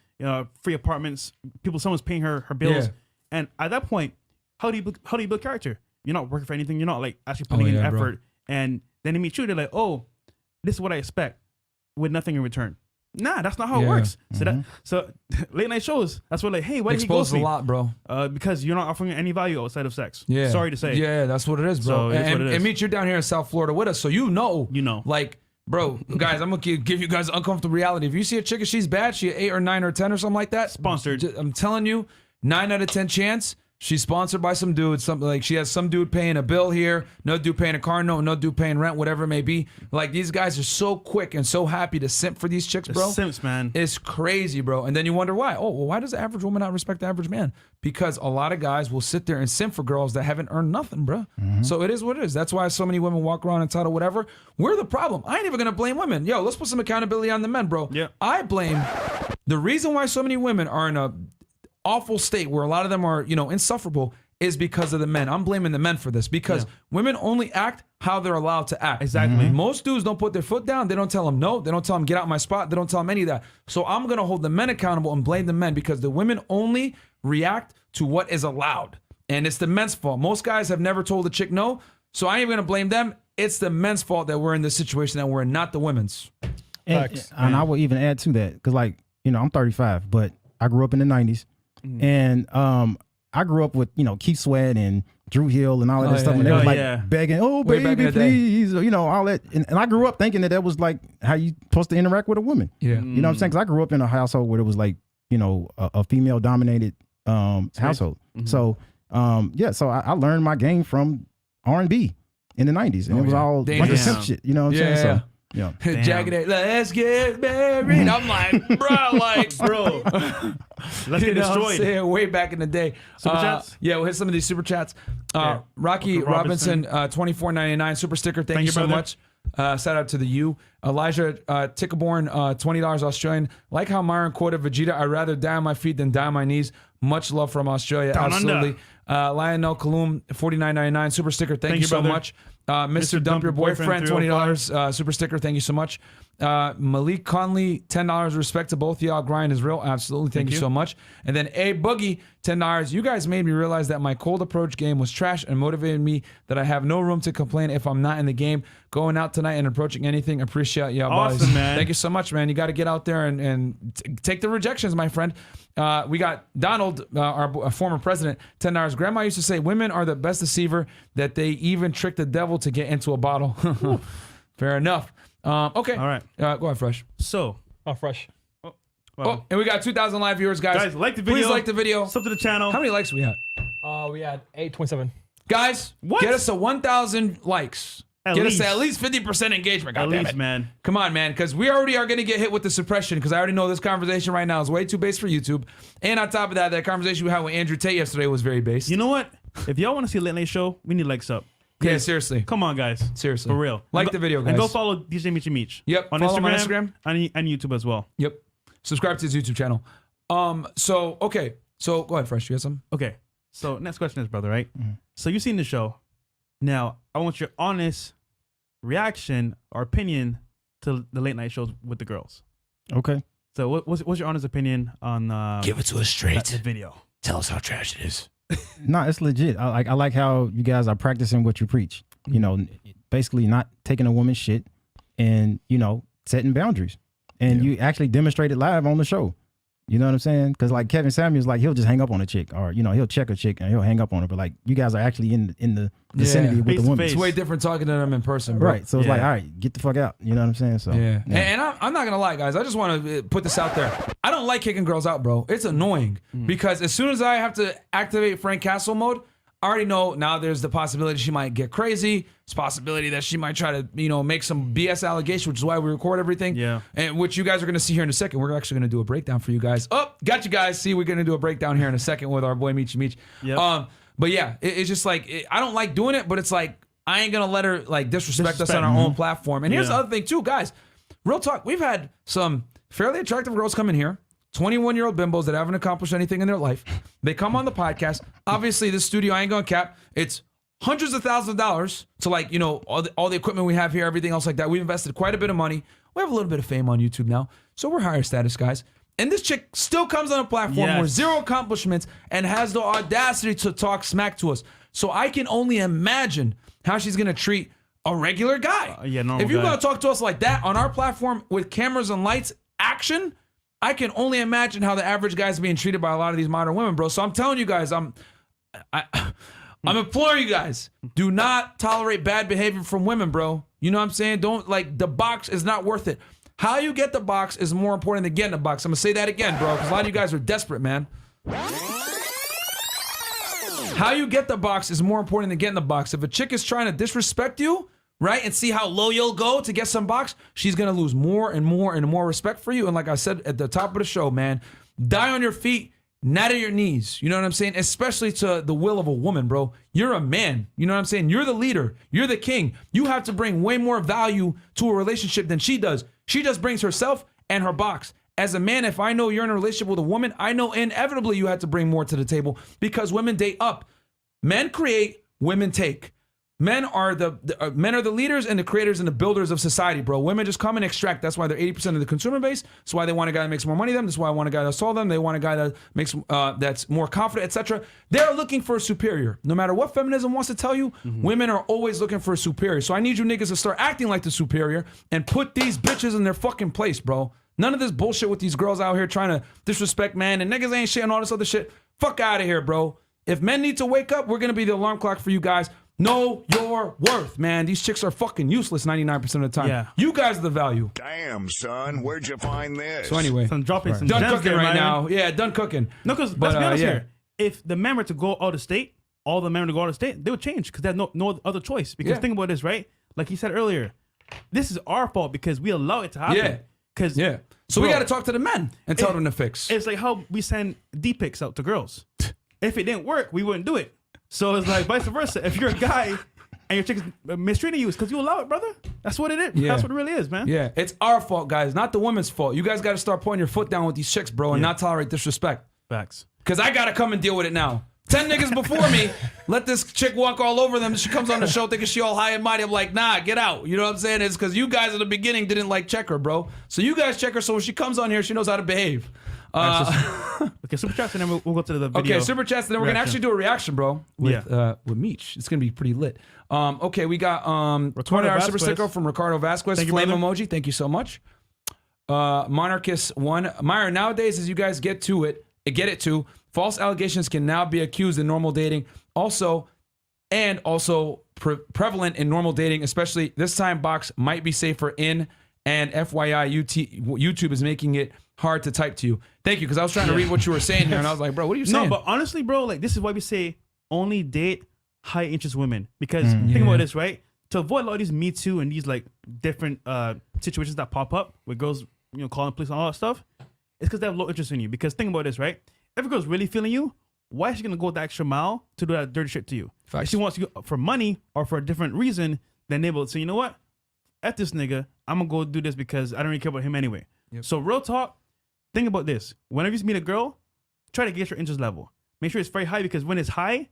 free apartments. Someone's paying her bills. Yeah. And at that point, how do you build character? You're not working for anything. You're not like actually putting in effort. Bro. And then they meet you. They're like, oh, this is what I expect with nothing in return. Nah, that's not how it works. So late night shows, that's what like, hey, why did he go a lot, bro? Because you're not offering any value outside of sex. Yeah. Sorry to say. Yeah, that's what it is, bro. So and Meech, you're down here in South Florida with us, so you know. Like, bro, guys, I'm gonna give you guys uncomfortable reality. If you see a chick and she's bad, she 8 or 9 or 10 or something like that. Sponsored. I'm telling you, 9 out of 10 chance. She's sponsored by some dude. Something like she has some dude paying a bill here, no dude paying a car note, no dude paying rent, whatever it may be. Like these guys are so quick and so happy to simp for these chicks, bro. Simps, man. It's crazy, bro. And then you wonder why. Oh, well, why does the average woman not respect the average man? Because a lot of guys will sit there and simp for girls that haven't earned nothing, bro. Mm-hmm. So it is what it is. That's why so many women walk around entitled, whatever. We're the problem. I ain't even gonna blame women. Yo, let's put some accountability on the men, bro. Yeah. I blame the reason why so many women are in a awful state where a lot of them are, insufferable is because of the men. I'm blaming the men for this because women only act how they're allowed to act. Exactly. Mm-hmm. Most dudes don't put their foot down. They don't tell them no. They don't tell them get out my spot. They don't tell them any of that. So I'm going to hold the men accountable and blame the men because the women only react to what is allowed. And it's the men's fault. Most guys have never told a chick no. So I ain't going to blame them. It's the men's fault that we're in this situation that we're in, not the women's. And I will even add to that because I'm 35, but I grew up in the 90s. Mm-hmm. And I grew up with, Keith Sweat and Drew Hill and all of that stuff. And they were begging, oh, baby, please, all that. And I grew up thinking that was like how you supposed to interact with a woman. Yeah. You know what I'm saying? Because I grew up in a household where it was like, a female dominated household. Mm-hmm. So, so I learned my game from R&B in the 90s. And it was all bunch of simp shit. You know what I'm saying? So, yeah. Jagged Edge, let's get married. I'm like, bro. Let's get destroyed. Way back in the day. Super chats? Yeah, we'll hit some of these super chats. Rocky Robinson, $24.99 super sticker. Thank you so much. Shout out to the U. Elijah Tickaborn, $20 Australian. Like how Myron quoted Vegeta, I'd rather die on my feet than die on my knees. Much love from Australia. Down absolutely. Lionel Kaloum, $49.99 super sticker. Thank you so much. Mr. Dump Your Boyfriend, $20 super sticker. Thank you so much. Malik Conley, $10. Respect to both of y'all. Grind is real. Absolutely. Thank you so much. And then A Boogie, $10. You guys made me realize that my cold approach game was trash and motivated me that I have no room to complain if I'm not in the game. Going out tonight and approaching anything. Appreciate y'all, boys. Awesome, man. Thank you so much, man. You got to get out there and take the rejections, my friend. We got Donald, our former president, $10. Grandma used to say women are the best deceiver, that they even trick the devil to get into a bottle. Fair enough. Okay. All right. Go ahead, Fresh. So. Oh, Fresh. Oh, and we got 2,000 live viewers, guys. Guys, like the video. Please like the video. Sub to the channel. How many likes we had? We had 827. Guys, get us to 1,000 likes. Get us to at least 50% engagement. God damn it, man. Come on, man, because we already are going to get hit with the suppression because I already know this conversation right now is way too base for YouTube. And on top of that, that conversation we had with Andrew Tate yesterday was very base. You know what? If y'all want to see a late night show, we need likes up. Yeah, seriously. Come on, guys. Seriously. For real. Like the video, guys. And go follow DJ Meechy Meech. Yep. On Follow him Instagram, on Instagram. and YouTube as well. Yep. Subscribe to his YouTube channel. So, okay. So, go ahead, Fresh. You got some? Okay. So, next question is, brother, right? So, you've seen the show. Now, I want your honest reaction or opinion to the late night shows with the girls. Okay. So, what's your honest opinion on Give it to us straight. the video? Tell us how trash it is. No, it's legit. I like how you guys are practicing what you preach. You know, basically not taking a woman's shit and, you know, setting boundaries. And you actually demonstrate it live on the show. You know what I'm saying? Because like Kevin Samuels, like he'll just hang up on a chick, or you know he'll check a chick and he'll hang up on her. But like you guys are actually in the vicinity with Face the to woman, face. It's way different talking to them in person, bro. right? So it's like, all right, get the fuck out. You know what I'm saying? So Yeah. And I'm not going to lie, guys. I just want to put this out there. I don't like kicking girls out, bro. It's annoying because as soon as I have to activate Frank Castle mode, I already know now there's the possibility she might get crazy. It's a possibility that she might try to, you know, make some BS allegation, which is why we record everything. Yeah. And which you guys are going to see here in a second. We're actually going to do a breakdown for you guys. Oh, got you guys. See, we're going to do a breakdown here in a second with our boy Meechy Meech. Yep. But yeah, it's just like, I don't like doing it, but it's like, I ain't going to let her like disrespect us on our own platform. And here's the other thing too, guys. Real talk. We've had some fairly attractive girls come in here. 21-year-old bimbos that haven't accomplished anything in their life. They come on the podcast. Obviously, this studio, I ain't gonna cap. It's hundreds of thousands of dollars to like, you know, all the equipment we have here, everything else like that. We've invested quite a bit of money. We have a little bit of fame on YouTube now. So we're higher status guys. And this chick still comes on a platform with zero accomplishments and has the audacity to talk smack to us. So I can only imagine how she's gonna treat a regular guy. Normal if you're guy. gonna talk to us like that on our platform with cameras and lights, action, I can only imagine how the average guy's being treated by a lot of these modern women, bro. So I'm telling you guys, I'm imploring you guys, do not tolerate bad behavior from women, bro. You know what I'm saying? Don't, like, the box is not worth it. How you get the box is more important than getting the box. I'm gonna say that again, bro, because a lot of you guys are desperate, man. How you get the box is more important than getting the box. If a chick is trying to disrespect you, right, and see how low you'll go to get some box, she's gonna lose more and more and more respect for you. And like I said at the top of the show, man, die on your feet, not at your knees. You know what I'm saying? Especially to the will of a woman, bro. You're a man. You know what I'm saying? You're the leader. You're the king. You have to bring way more value to a relationship than she does. She just brings herself and her box. As a man, if I know you're in a relationship with a woman, I know inevitably you have to bring more to the table because women date up. Men create, women take. Men are the leaders and the creators and the builders of society, bro. Women just come and extract. That's why they're 80% of the consumer base. That's why they want a guy that makes more money than them. That's why I want a guy that's taller than them. They want a guy that makes that's more confident, etc. They're looking for a superior. No matter what feminism wants to tell you, women are always looking for a superior. So I need you niggas to start acting like the superior and put these bitches in their fucking place, bro. None of this bullshit with these girls out here trying to disrespect man and niggas ain't shit and all this other shit. Fuck out of here, bro. If men need to wake up, we're gonna be the alarm clock for you guys. Know your worth, man. These chicks are fucking useless 99% of the time. Yeah. You guys are the value. Damn, son, where'd you find this? So anyway, So I'm dropping some done gems cooking there, right man. now. Yeah, done cooking. No, because let's be honest here. If the men were to go out of state, all the men were to go out of state, they would change because they had no other choice. Because think about this, right? Like he said earlier, this is our fault because we allow it to happen. Yeah. Because So we got to talk to the men and tell them to fix. It's like how we send D-pics out to girls. If it didn't work, we wouldn't do it. So it's like vice versa. If you're a guy and your chick is mistreating you, it's because you allow it, brother. That's what it is. Yeah. That's what it really is, man. Yeah, it's our fault, guys, not the woman's fault. You guys got to start putting your foot down with these chicks, bro, and not tolerate disrespect. Facts. Because I got to come and deal with it now. 10 niggas before me, let this chick walk all over them. She comes on the show thinking she all high and mighty. I'm like, nah, get out. You know what I'm saying? It's because you guys at the beginning didn't like check her, bro. So you guys check her so when she comes on here, she knows how to behave. Okay, super chats, and then we'll go to the video. Okay, super chats, and then we're gonna actually do a reaction, bro, with Meech. It's gonna be pretty lit. Okay, we got $20 super sticker from Ricardo Vasquez. Thank you, Flame brother. emoji. Thank you so much. Monarchist 1. Myra, nowadays, as you guys get it to, false allegations can now be accused in normal dating. Also prevalent in normal dating, especially this time box might be safer in, and FYI, YouTube is making it hard to type to you. Thank you, because I was trying to read what you were saying here, and I was like, bro, what are you saying? No, but honestly, bro, like this is why we say only date high interest women. Because think about this, right? To avoid a lot of these Me Too and these like different situations that pop up with girls, calling police and all that stuff, it's because they have low interest in you. Because think about this, right? If a girl's really feeling you, why is she gonna go the extra mile to do that dirty shit to you? Facts. If she wants you for money or for a different reason, then they will say, you know what? F this nigga, I'm gonna go do this because I don't really care about him anyway. Yep. So real talk, think about this. Whenever you meet a girl, try to get your interest level. Make sure it's very high because when it's high,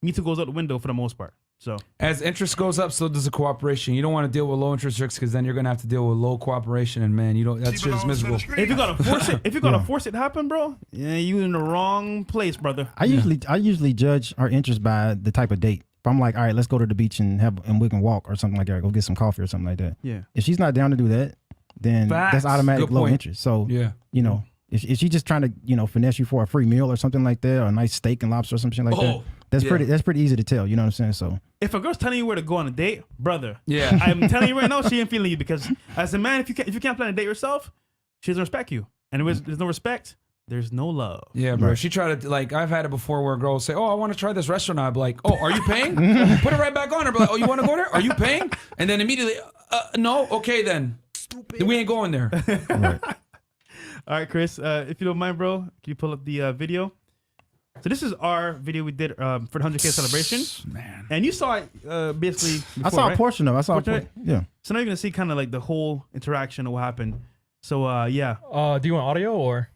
Me Too goes out the window for the most part. So As interest goes up, so does the cooperation. You don't want to deal with low interest chicks because then you're gonna have to deal with low cooperation, and man, you don't. That shit is miserable. if you gotta force it, force it to happen, bro, yeah, you in the wrong place, brother. I usually judge her interest by the type of date. If I'm like, all right, let's go to the beach and we can walk or something like that, go get some coffee or something like that. Yeah. If she's not down to do that, then Facts. that's automatic Good low point. interest. So Yeah. you know, if she just trying to, you know, finesse you for a free meal or something like that, or a nice steak and lobster or something like that, that's pretty easy to tell. You know what I'm saying? So If a girl's telling you where to go on a date, brother, Yeah. I'm telling you right now, she ain't feeling you because as a man, if you can't plan a date yourself, she doesn't respect you, and if there's no respect, there's no love. Yeah, bro. Right. She tried to, like, I've had it before where girls say, oh, I want to try this restaurant. I'd be like, oh, are you paying? Put it right back on her. Be like, oh, you want to go there? Are you paying? And then immediately, no, okay then. Then we ain't going there. All right, Chris, if you don't mind, bro, can you pull up the video? So this is our video we did for the 100K celebration. Man. And you saw it basically before, I saw right? a portion of it. Yeah. So now you're going to see kind of like the whole interaction of what happened. So, yeah. Do you want audio or?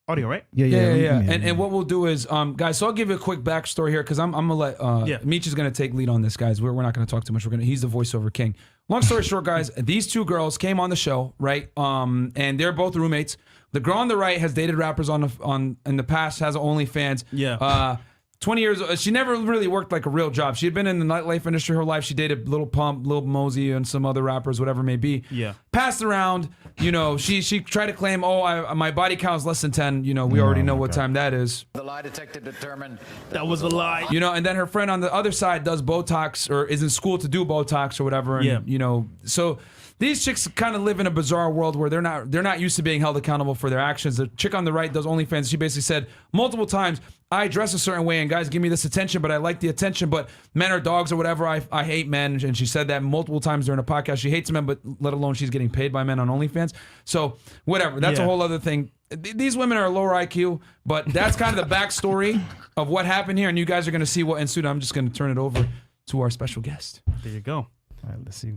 Audio, right? Yeah. And what we'll do is, guys, so I'll give you a quick backstory here because I'm gonna let Meech is gonna take lead on this, guys. We're not gonna talk too much. He's the voiceover king. Long story short, guys, these two girls came on the show, right? And they're both roommates. The girl on the right has dated rappers in the past, has OnlyFans. Yeah. 20 years, she never really worked like a real job. She had been in the nightlife industry her life. She dated Lil Pump, Lil Mosey, and some other rappers, whatever it may be. Yeah. Passed around, you know, she tried to claim, my body count is less than 10. You know, we already know what time that is. The lie detector determined That was a lie. You know, and then her friend on the other side does Botox or is in school to do Botox or whatever. And, you know, so these chicks kind of live in a bizarre world where they're not used to being held accountable for their actions. The chick on the right does OnlyFans. She basically said multiple times, I dress a certain way and guys give me this attention, but I like the attention, but men are dogs or whatever. I hate men. And she said that multiple times during a podcast. She hates men, but let alone she's getting paid by men on OnlyFans. So whatever. That's a whole other thing. These women are lower IQ, but that's kind of the backstory of what happened here. And you guys are going to see what ensued. I'm just going to turn it over to our special guest. There you go. All right, let's see.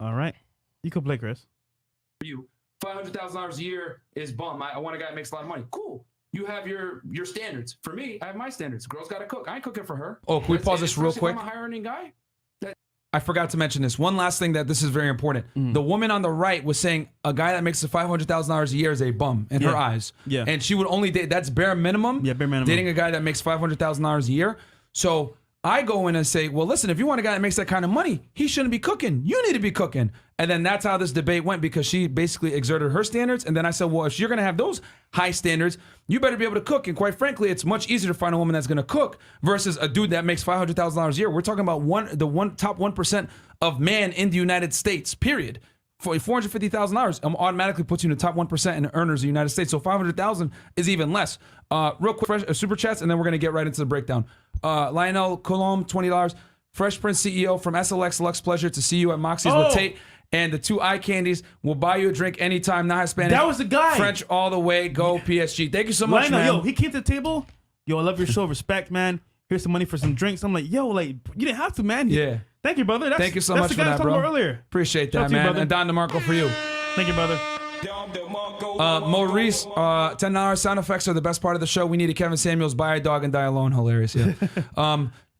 All right. You can play, Chris. For you, $500,000 a year is bum. I want a guy that makes a lot of money. Cool. You have your standards. For me, I have my standards. Girl's got to cook. I ain't cooking for her. Oh, can we pause this real quick? I'm a high earning guy. I forgot to mention this. One last thing that this is very important. The woman on the right was saying a guy that makes $500,000 a year is a bum in her eyes. Yeah. And she would only date, that's bare minimum. Yeah, bare minimum. Dating a guy that makes $500,000 a year. So I go in and say, well, listen, if you want a guy that makes that kind of money, he shouldn't be cooking. You need to be cooking. And then that's how this debate went because she basically exerted her standards. And then I said, well, if you're going to have those high standards, you better be able to cook. And quite frankly, it's much easier to find a woman that's going to cook versus a dude that makes $500,000 a year. We're talking about top 1% of man in the United States, period. For $450,000 automatically puts you in the top 1% in earners in the United States. So $500,000 is even less. Real quick, super chats, and then we're going to get right into the breakdown. Lionel Colomb, $20. Fresh Prince CEO from SLX, Lux Pleasure to see you at Moxie's with Tate. And the 2 eye candies will buy you a drink anytime. Not Hispanic. That was the guy. French all the way. Go PSG. Thank you so much, Lionel, man. yo, he came to the table. Yo, I love your show. Respect, man. Here's some money for some drinks. I'm like, yo, like, you didn't have to, man. Yeah. Thank you, brother. Thank you so that's much the for guy I that, was talking bro. about earlier. Appreciate Shout that, out to you, man. brother. And Don DeMarco for you. Thank you, brother. Maurice, $10 sound effects are the best part of the show. We needed Kevin Samuels, buy a dog and die alone. Hilarious, yeah.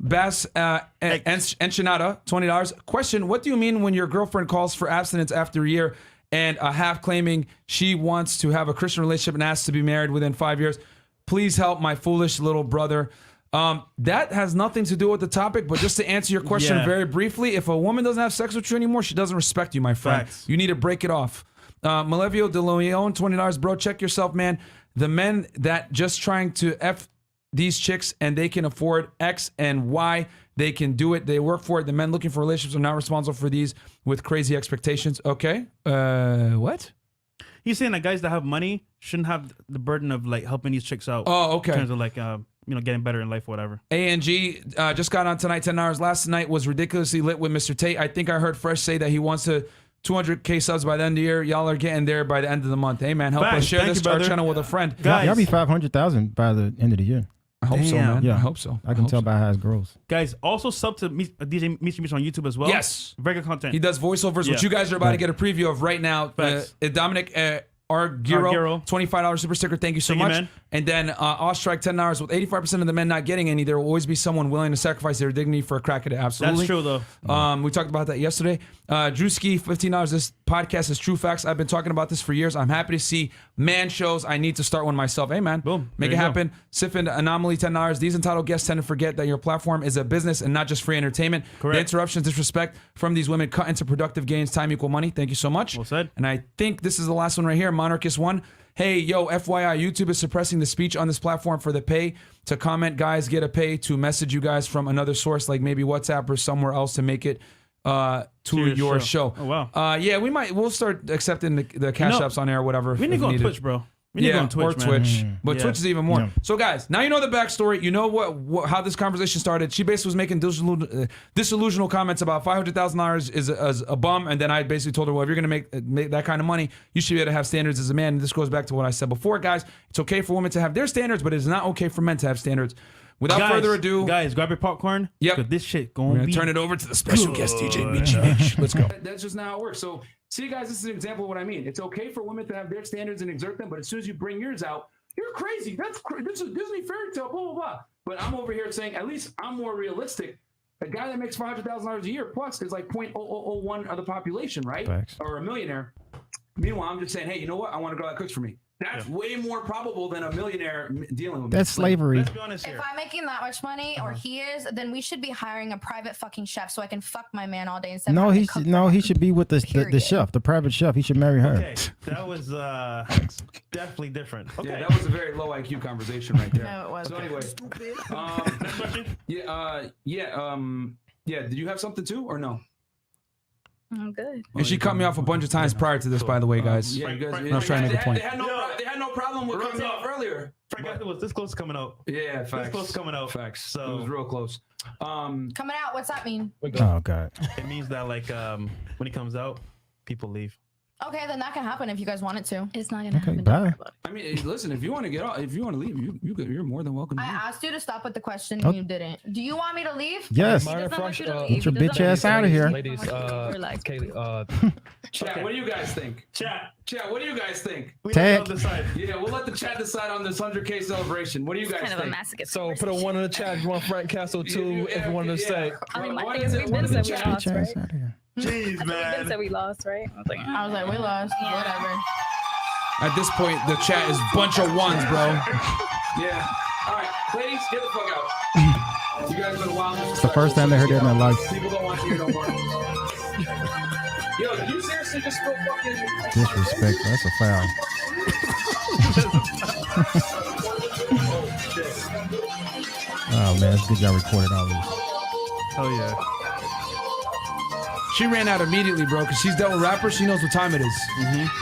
Bass Enchinada, $20. Question, what do you mean when your girlfriend calls for abstinence after a year and a half claiming she wants to have a Christian relationship and asks to be married within 5 years? Please help my foolish little brother. That has nothing to do with the topic, but just to answer your question very briefly, if a woman doesn't have sex with you anymore, she doesn't respect you, my friend. Facts. You need to break it off. Malevio De Leon, $20. Bro, check yourself, man. The men that just trying to F these chicks and they can afford X and Y, they can do it. They work for it. The men looking for relationships are not responsible for these with crazy expectations. Okay. What? He's saying that guys that have money shouldn't have the burden of like helping these chicks out. Oh, okay. In terms of like, getting better in life or whatever. A&G just got on tonight, 10 hours. Last night was ridiculously lit with Mr. Tate. I think I heard Fresh say that he wants to 200K subs by the end of the year. Y'all are getting there by the end of the month. Hey, man, help us share this our channel with a friend. Y'all be 500,000 by the end of the year. I hope so, Damn. man. Yeah. I hope so. I can tell by how it grows. Guys, also sub to DJ Meechy Meech on YouTube as well. Yes. Very good content. He does voiceovers, which Yeah. you guys are about to get a preview of right now. Facts. Dominic Arguero, $25 super sticker. Thank you so Thank you, much. man. And then Ostrike, $10. With 85% of the men not getting any, there will always be someone willing to sacrifice their dignity for a crack at it. Absolutely. That's true, though. We talked about that yesterday. Drewski, $15. This podcast is true facts. I've been talking about this for years. I'm happy to see man shows. I need to start one myself. Hey, man. Boom. Make it There you happen. Siphon Anomaly, $10. These entitled guests tend to forget that your platform is a business and not just free entertainment. Correct. The interruptions, disrespect from these women cut into productive gains. Time equal money. Thank you so much. Well said. And I think this is the last one right here. Monarchist 1. Hey, yo, FYI, YouTube is suppressing the speech on this platform for the pay to comment. Guys get a pay to message you guys from another source, like maybe WhatsApp or somewhere else to make it to your show. Oh, wow. Yeah, we'll start accepting the cash apps on air or whatever. We need to go on Twitch, bro. We need to go on Twitch, or man. Twitch. But Yeah. Twitch is even more. Yeah. So, guys, now you know the backstory. You know how this conversation started. She basically was making disillusional comments about $500,000 is a bum, and then I basically told her, well, if you're going to make that kind of money, you should be able to have standards as a man. And this goes back to what I said before, guys. It's okay for women to have their standards, but it is not okay for men to have standards. Without further ado, guys, grab your popcorn. Yep. 'Cause this shit we're gonna going be to turn it over to the special guest, DJ Meechy Meech. Let's go. That's just not how it works. So, see, guys, this is an example of what I mean. It's okay for women to have their standards and exert them, but as soon as you bring yours out, you're crazy. This is Disney fairy tale, blah, blah, blah. But I'm over here saying, at least I'm more realistic. A guy that makes $500,000 a year plus is like 0.0001 of the population, right? Facts. Or a millionaire. Meanwhile, I'm just saying, hey, you know what? I want a girl that cooks for me. That's way more probable than a millionaire dealing with me. That's slavery. Let's be honest here. If I'm making that much money, or he is, then we should be hiring a private fucking chef so I can fuck my man all day instead. No, of having he to cook should, no, for he him. should be with the Period. chef, the private chef. He should marry her. Okay, that was definitely different. Okay. Yeah, that was a very low IQ conversation right there. No, it wasn't. So anyway, Next question. yeah. Did you have something too, or no? I'm good. And she cut me off a bunch of times prior to this, by the way, guys. Yeah, you guys- I I was trying to make a point. They had no problem with cutting me off earlier. Frank, it was this close to coming out. Yeah, This facts. close to coming out. Facts. So- It was real close. Coming out, what's that mean? Oh God. It means that like when he comes out, people leave. Okay, then that can happen if you guys want it to. It's not gonna Okay, happen. bye. I mean, listen, if you want to get off, if you want to leave, you're more than welcome to I leave. asked you to stop with the question Oh. and you didn't. Do you want me to leave? Yes. He does not want you to leave. Get your He does bitch not ass want out of you to here. leave. Ladies, Relax. Kaylee, Chat, what do you guys think? Chat. Chat, what do you guys think? We Tag. don't decide. Yeah, we'll let the chat decide on this 100K celebration. What do you guys Kind of a think? masochist. so put a 1 in the chat if you want Frank Castle 2 if you wanted to stay. I mean, my What thing is is, it? we've What been is the said we chat? lost, Bitch right? ass out of here. Jeez, We've been man. said we lost, right? I was like, I was like, we lost. Whatever. At this point, the chat is bunch of ones, bro. Yeah. All right, ladies, get the fuck out. You guys been wild. It's the first time they heard that in their life. People don't want to hear no more. Yo, did you seriously just go fucking... Disrespect. That's a foul. Oh man, it's good y'all recorded all this. Oh yeah. She ran out immediately, bro, because she's dealt with rappers. She knows what time it is.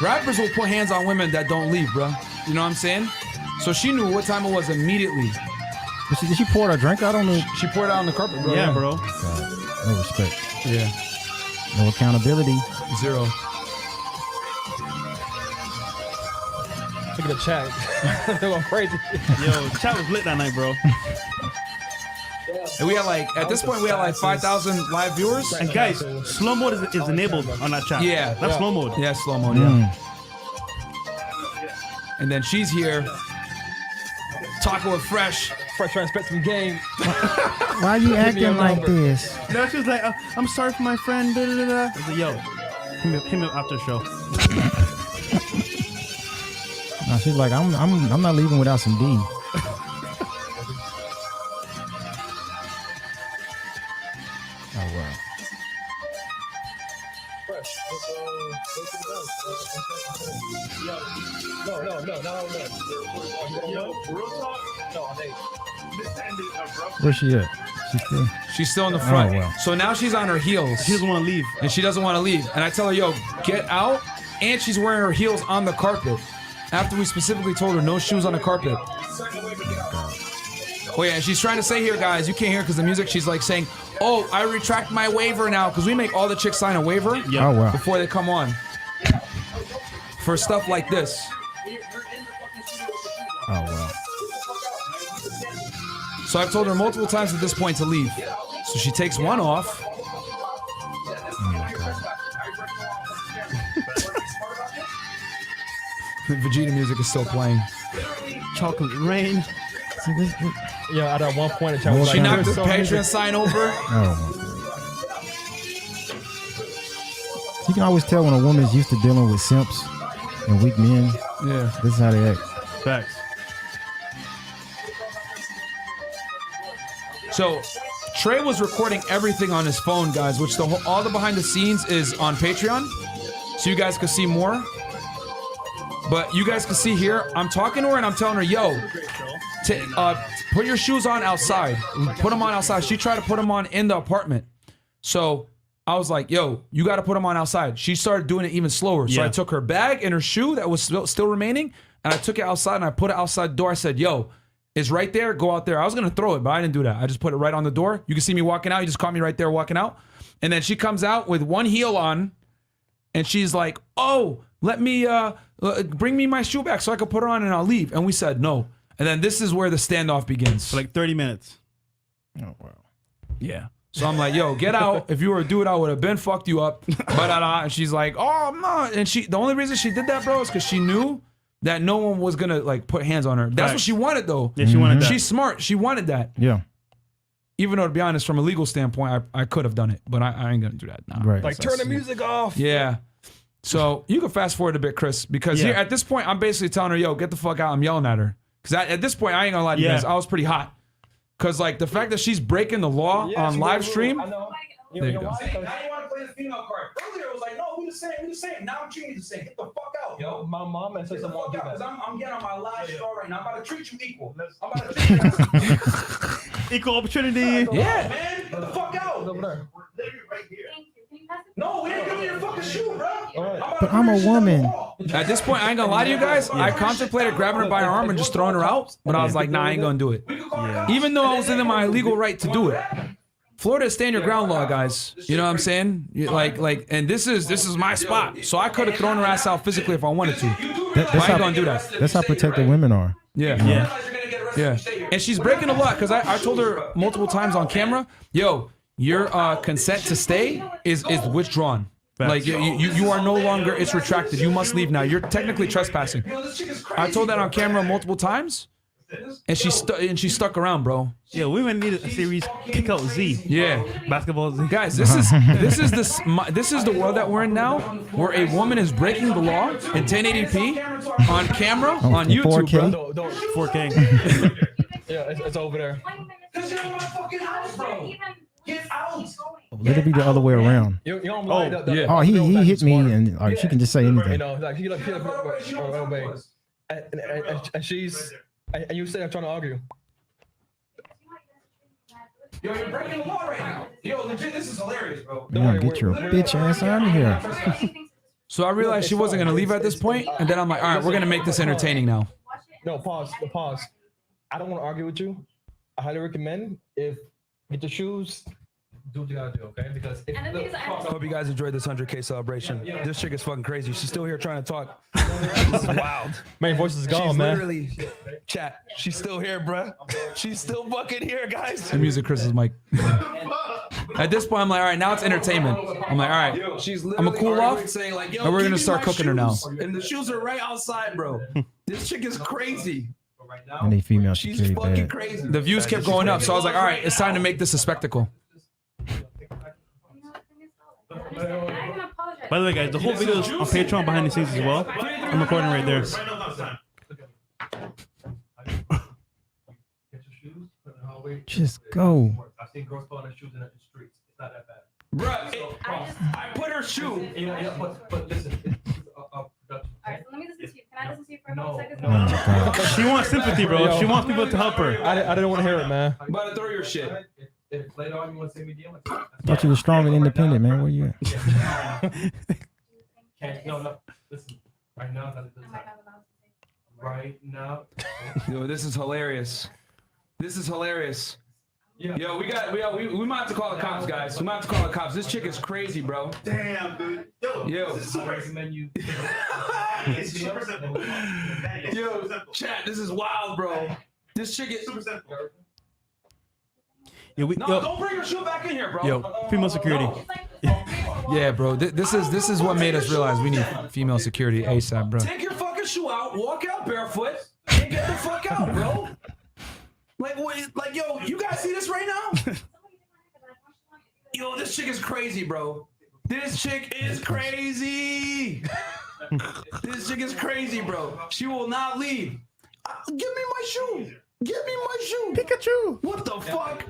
Rappers will put hands on women that don't leave, bro. You know what I'm saying? So she knew what time it was immediately. Did she pour her drink out on the? She poured it out on the carpet, bro. Yeah, bro. God, no respect. Yeah. No accountability. Zero. Look at the chat. They're going crazy. Yo, chat was lit that night, bro. And we had like, at this point, we had like 5,000 live viewers. And guys, slow mode is enabled on that chat. Yeah. That's slow mode. Yeah, slow mode, yeah. Mm. And then she's here talking with Fresh. Fresh trying to spit some game. Why are you me a acting like number. this? No, she was like, I'm sorry for my friend. Da, da, da, da. I was like, yo, hit me up after the show. No, she's like, I'm not leaving without some D. Oh wow. Where's she at? She's still. She's still in the front. Oh, wow. So now she's on her heels. She doesn't want to leave. And she doesn't want to leave. And I tell her, yo, get out. And she's wearing her heels on the carpet. After we specifically told her no shoes on the carpet. Oh yeah, and she's trying to say here, guys, you can't hear because the music, she's like saying, oh, I retract my waiver now. Because we make all the chicks sign a waiver Yeah. Oh wow. before they come on. For stuff like this. Oh wow. So I've told her multiple times at this point to leave. So she takes one off. The Vegeta music is still playing. Chocolate rain. Yeah, at that one point, the chat was She like, knocked the "So Patreon sign over. Oh my god. You can always tell when a woman's used to dealing with simps and weak men. Yeah. This is how they act. Facts. So Trey was recording everything on his phone, guys, which all the behind the scenes is on Patreon. So you guys can see more. But you guys can see here, I'm talking to her and I'm telling her, yo, put your shoes on outside. Put them on outside. She tried to put them on in the apartment. So I was like, yo, you got to put them on outside. She started doing it even slower. So I took her bag and her shoe that was still remaining, and I took it outside and I put it outside the door. I said, yo, it's right there. Go out there. I was going to throw it, but I didn't do that. I just put it right on the door. You can see me walking out. You just caught me right there walking out. And then she comes out with one heel on, and she's like, oh, let me bring me my shoe back so I can put her on and I'll leave. And we said no. And then this is where the standoff begins. For like 30 minutes. Oh wow. Yeah. So I'm like, yo, get out. If you were a dude, I would have been fucked you up. And she's like, oh, I'm not. And the only reason she did that, bro, is because she knew that no one was going to like put hands on her. That's what she wanted, though. Yeah, she wanted that. She's smart. She wanted that. Yeah. Even though, to be honest, from a legal standpoint, I could have done it. But I ain't going to do that. Nah. Right. like, turn the music off. Yeah. So you can fast forward a bit, Chris, because here at this point, I'm basically telling her, yo, get the fuck out. I'm yelling at her. Because at this point, I ain't going to lie to you guys. I was pretty hot. Because, like, the fact that she's breaking the law on live stream. I know. There you go. Now you want to play the female card. Earlier it was like, no, we the same. Now I'm treating you the same. Get the fuck out, yo. My mom and sister won't do that. Because I'm getting on my live show right now. I'm about to treat you equal. I'm about to treat you Equal opportunity. Yeah. man. Get the fuck out. Over there. No, we ain't giving you your fucking shoe, bro. But I'm a woman. At this point, I ain't gonna lie to you guys. I contemplated grabbing her by her arm and just throwing her out, but I was like, nah, I ain't gonna do it. Even though I was in my legal right to do it. Florida is stand your ground law, guys. You know what I'm saying? And this is my spot. So I could have thrown her ass out physically if I wanted to. But I ain't gonna do that. That's how protected women are. Yeah. And she's breaking the law because I told her multiple times on camera, yo, your consent to stay is withdrawn. Like you are no longer, it's retracted. You must leave now. You're technically trespassing. I told that on camera multiple times, and she stuck around, bro. Yeah, women need a series kick out Z. Yeah, Basketball Z. guys, this is the world that we're in now, where a woman is breaking the law in 1080p on camera on YouTube, 4K? bro. Don't. 4K. Yeah, it's over there. Because you're in my fucking house, bro. Get out. Let it be the other way around. You don't lie. yeah. Oh, he hit me, and like, she can just say You anything. know, like he obey. And she's and you say I'm trying to argue. Yo, you're breaking the law right now. Yo, legit, this is hilarious, bro. Man, get your bitch ass out of here. So I realized she wasn't gonna leave at this point, and then I'm like, all right, we're gonna make this entertaining now. No, pause. I don't want to argue with you. I highly recommend if get your shoes, do what you gotta do, okay? Because if I hope you guys enjoyed this 100K celebration. This chick is fucking crazy. She's still here trying to talk. This is wild. my voice is gone, She's man. literally, chat. She's still here, bruh. She's still fucking here, guys. The music, Chris's mic. At this point, I'm like, all right, now it's entertainment. I'm like, all right, She's I'm gonna cool off, saying like, yo, and we're give gonna me start my cooking her now. shoes. And the shoes are right outside, bro. This chick is crazy. And they female She's security fucking bad. crazy. The views kept going up, so I was like, all right, it's time to make this a spectacle. By the way, guys, the whole video is on Patreon behind the scenes as well. I'm recording right there. Just go. I've seen girls put on their shoes in the streets. It's not that bad. Bruh, I put her shoe. But listen, it's Alright, so let me listen to you. Can I listen to you for a couple seconds? Oh my God. She wants sympathy, bro. She wants people to help her. I didn't want to hear it, man. I'm about to throw your shit. If later on you want to see me deal with it, Thought you were strong and independent, man. Where you at? no. Listen, right now, right now. Yo, this is hilarious. This is hilarious. Yo, we might have to call the cops, guys. We might have to call the cops. This chick is crazy, bro. Damn, dude. Yo. I recommend you. Yo, chat, this is wild, bro. This chick is. Yeah, No, don't bring your shoe back in here, bro. Yo, female security. Yeah, bro. This is what made us realize we need female security ASAP, bro. Take your fucking shoe out, walk out barefoot, and get the fuck out, bro. Like, yo, you guys see this right now? Yo, this chick is crazy, bro. This chick is crazy. This chick is crazy, bro. She will not leave. Give me my shoe. Give me my shoe. Pikachu. What the fuck?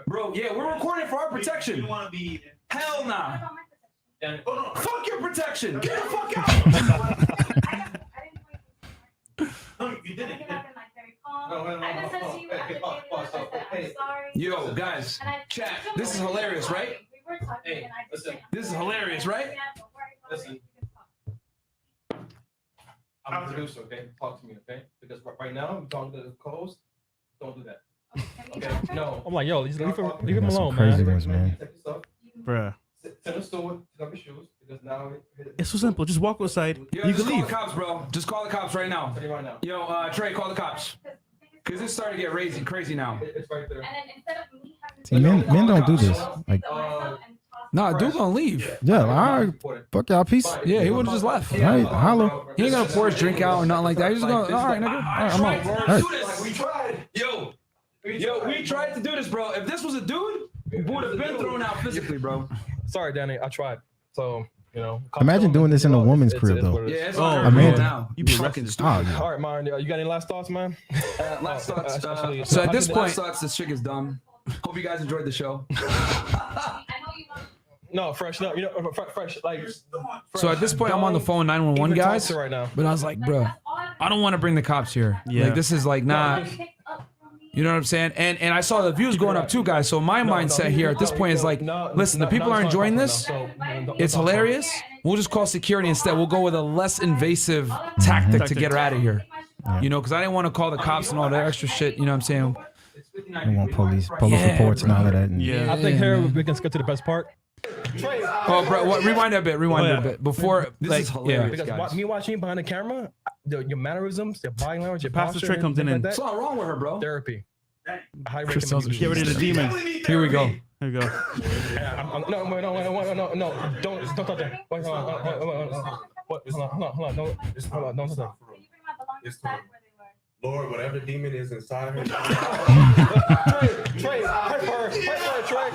Bro, yeah, we're recording for our protection. Hell nah. Fuck your protection. Get the fuck out. No, you didn't. Yo, guys, chat. This is hilarious, right? Hey, listen. This is hilarious, right? Listen. I'm a producer, okay? Talk to me, okay? Because right now, I'm talking to the co-host. Don't do that. Okay? No. I'm like, yo, leave him That's some alone, crazy man. ones, man. Take yourself. Bruh. Tell the store to cover your shoes because now It's so simple. Just walk outside. Yo, You just can call leave. the cops, bro. Just call the cops right now. right now. Yo, Trey, call the cops. Cause it's starting to get crazy now. It's right there. And then instead of me having to See, men don't do this. Like, Nah, dude gonna leave. yeah, all right, fuck y'all, peace. Yeah, he would've just left. All right, holler. He ain't gonna pour his drink out or nothing like that. He's just gonna, all right, nigga. All right, I'm out. All right. Do this. We tried. Yo, we tried to do this, bro. If this was a dude, we would have been thrown out physically, bro. Sorry, Danny. I tried. So, you know. Imagine doing this in a woman's crib, though. what it is. Yeah, it's Oh, on her Amanda. now. You be Fucking arrested. stupid. Oh, yeah. All right, Myron, you got any last thoughts, man? Last thoughts. So at this point, thoughts, this chick is dumb. Hope you guys enjoyed the show. No, Fresh, no, you know, Fresh, like. so at this point, I'm on the phone 911, even talk guys. to her right now. But I was like, bro, I don't want to bring the cops here. Yeah. Like this is like not. You know what I'm saying? And I saw the views going up too, guys. So my mindset here at this point is like, listen, the people are enjoying this. It's hilarious. We'll just call security instead. We'll go with a less invasive tactic to get her out of here. You know, because I didn't want to call the cops and all that extra shit. You know what I'm saying? They want police reports and all of that. And Yeah. I think here we can skip to the best part. Oh, bro, what, rewind it a bit. Rewind it a bit. Before, This like, is hilarious, yeah. Because me watching you behind the camera, your mannerisms, your body language, your Pastor posture, Trick comes in and- What's all wrong with her, bro? therapy. I highly Chris recommend tells you me, get rid of the demon. Here we go. There you go. No, don't touch that. Wait, hold on, don't touch that. Lord, whatever demon is inside her. Trey, pray for her, Trey.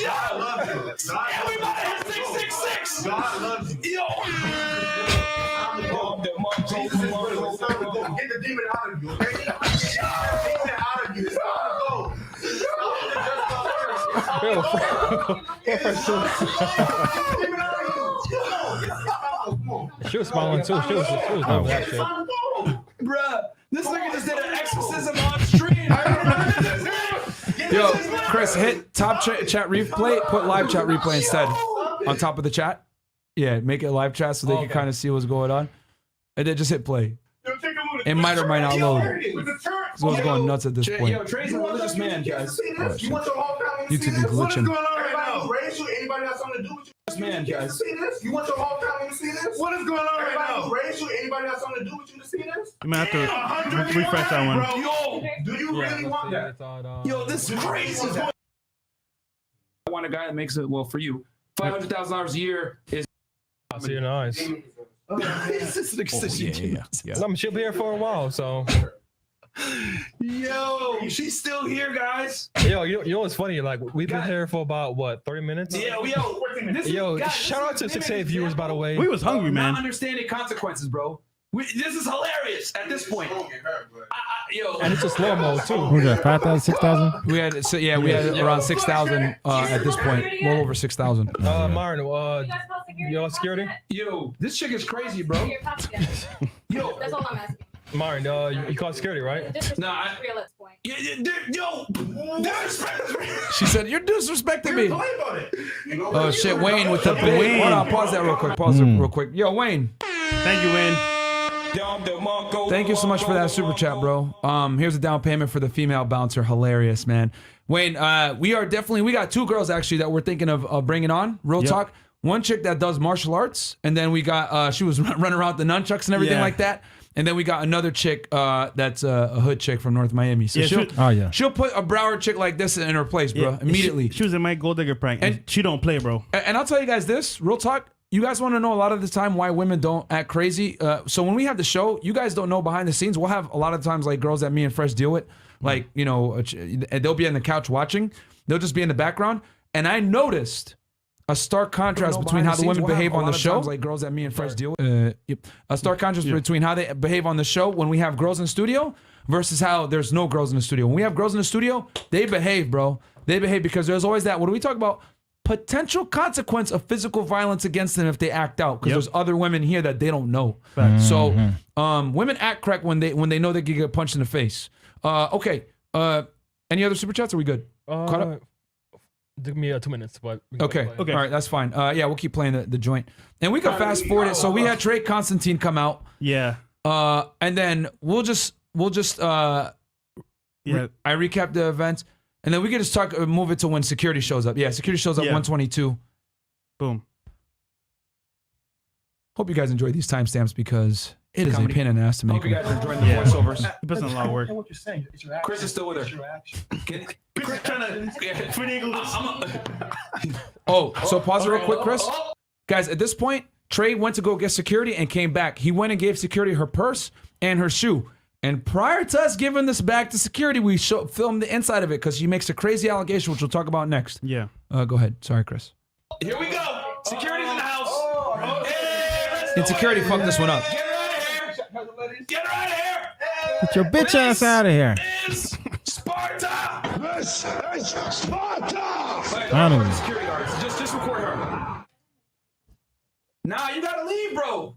I love you. Everybody has 666. God loves you. Yo. Jesus is where it's time to go. Get the demon out of you, okay? Get the demon out of you. It's time to go. She was smiling too. She was doing that shit. Bruh, this nigga just did an exorcism on stream. Yo, Chris, hit top chat replay. Put live chat replay instead on top of the chat. Yeah, make it live chat so they can kind of see what's going on. And then just hit play. It might or might not load. So it's going nuts at this point. Yo, Trey's a religious man, guys. Oh, shit. YouTube be glitching. Anybody got something to do with you? This man, guys. You want your whole family to see this? What is going on right now? Raise you? Anybody got something to do with you to see this? You might have to refresh that one. Yo, do you really want that? Yo, this is crazy. I want a guy that makes it, well, for you, $500,000 a year is. I see your eyes. She'll be here for a while, so. Yo, she's still here, guys. Yo, you know what's funny? Like we've been here for about what 30 minutes. Yo, guys, shout out to 6A viewers, by the way. We was hungry, man. Not understanding consequences, bro. This is hilarious at this point. Yo, And it's a slow mo too. Who's that? 5,000, 6,000? We had, so, yeah, we had around 6,000 at this point. Well over 6,000. Myron, you know security? yo, this chick is crazy, bro. Yo, That's all I'm asking. Myron, you called security, right? Nah, Real at this point. yo, She said, "You're disrespecting me." Oh shit, Wayne with the big. Wayne. Hold on, pause that real quick. Pause it real quick. Yo, Wayne. Thank you, Wayne. Thank you so much for that super chat, bro. Here's a down payment for the female bouncer. Hilarious, man. Wayne, we got two girls actually that we're thinking of bringing on. Real talk. One chick that does martial arts, and then we got she was running around with the nunchucks and everything like that. And then we got another chick that's a hood chick from North Miami. So Yeah, she'll put a Broward chick like this in her place, bro, immediately. She was in my gold digger prank, and she don't play, bro. And I'll tell you guys this, real talk. You guys want to know a lot of the time why women don't act crazy. So when we have the show, you guys don't know behind the scenes. We'll have a lot of times like girls that me and Fresh deal with, like, you know, they'll be on the couch watching. They'll just be in the background. And I noticed a stark contrast between how the women behave on the show. Like girls that me and Fresh deal with. A stark contrast between how they behave on the show when we have girls in the studio versus how there's no girls in the studio. When we have girls in the studio, they behave, bro. They behave because there's always that. What do we talk about? Potential consequence of physical violence against them if they act out, because there's other women here that they don't know. So women act correct when they know they can get punched in the face. Okay. Any other super chats? Are we good? Caught up? Took me 2 minutes, but okay. All right, that's fine. Yeah, we'll keep playing the joint, and we can fast forward it. So we had Trey Constantine come out. Yeah. And then we'll just I recap the events. And then we can just move it to when security shows up. Yeah, security shows up 122. Boom. Hope you guys enjoy these timestamps because it is a pain in the ass to make. Hope you guys are enjoying the voiceovers. It puts in a lot of work. What you're saying, it's your action. Chris is still with her. It's your action. Chris trying to. Oh, so pause it real quick, Chris. Guys, at this point, Trey went to go get security and came back. He went and gave security her purse and her shoe. And prior to us giving this back to security, we filmed the inside of it because she makes a crazy allegation, which we'll talk about next. Yeah. Go ahead. Sorry, Chris. Here we go. Security's in the house. And security fucked this one up. Get her out of here. Get her out of here. Get your bitch ass out of here. It's Sparta. This is Sparta. Security guards. Just record her. Nah, you gotta leave, bro.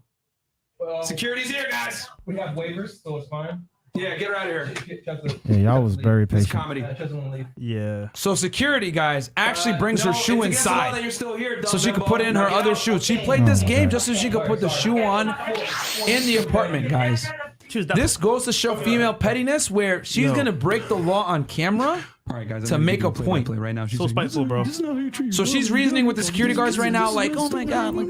Security's here, guys. We have waivers, so it's fine. Yeah, get her out of here. Yeah, y'all was very It's patient. comedy. Yeah. So security, guys, actually brings her shoe it's against the law that inside you're still here, so she dumb could put in her bimbo. other shoes. She played this game just so she could put the shoe on in the apartment, guys. This goes to show female pettiness where she's going to break the law on camera to make a point. Right now. She's So spiteful, bro. So she's reasoning with the security guards right now like, oh my God. Like,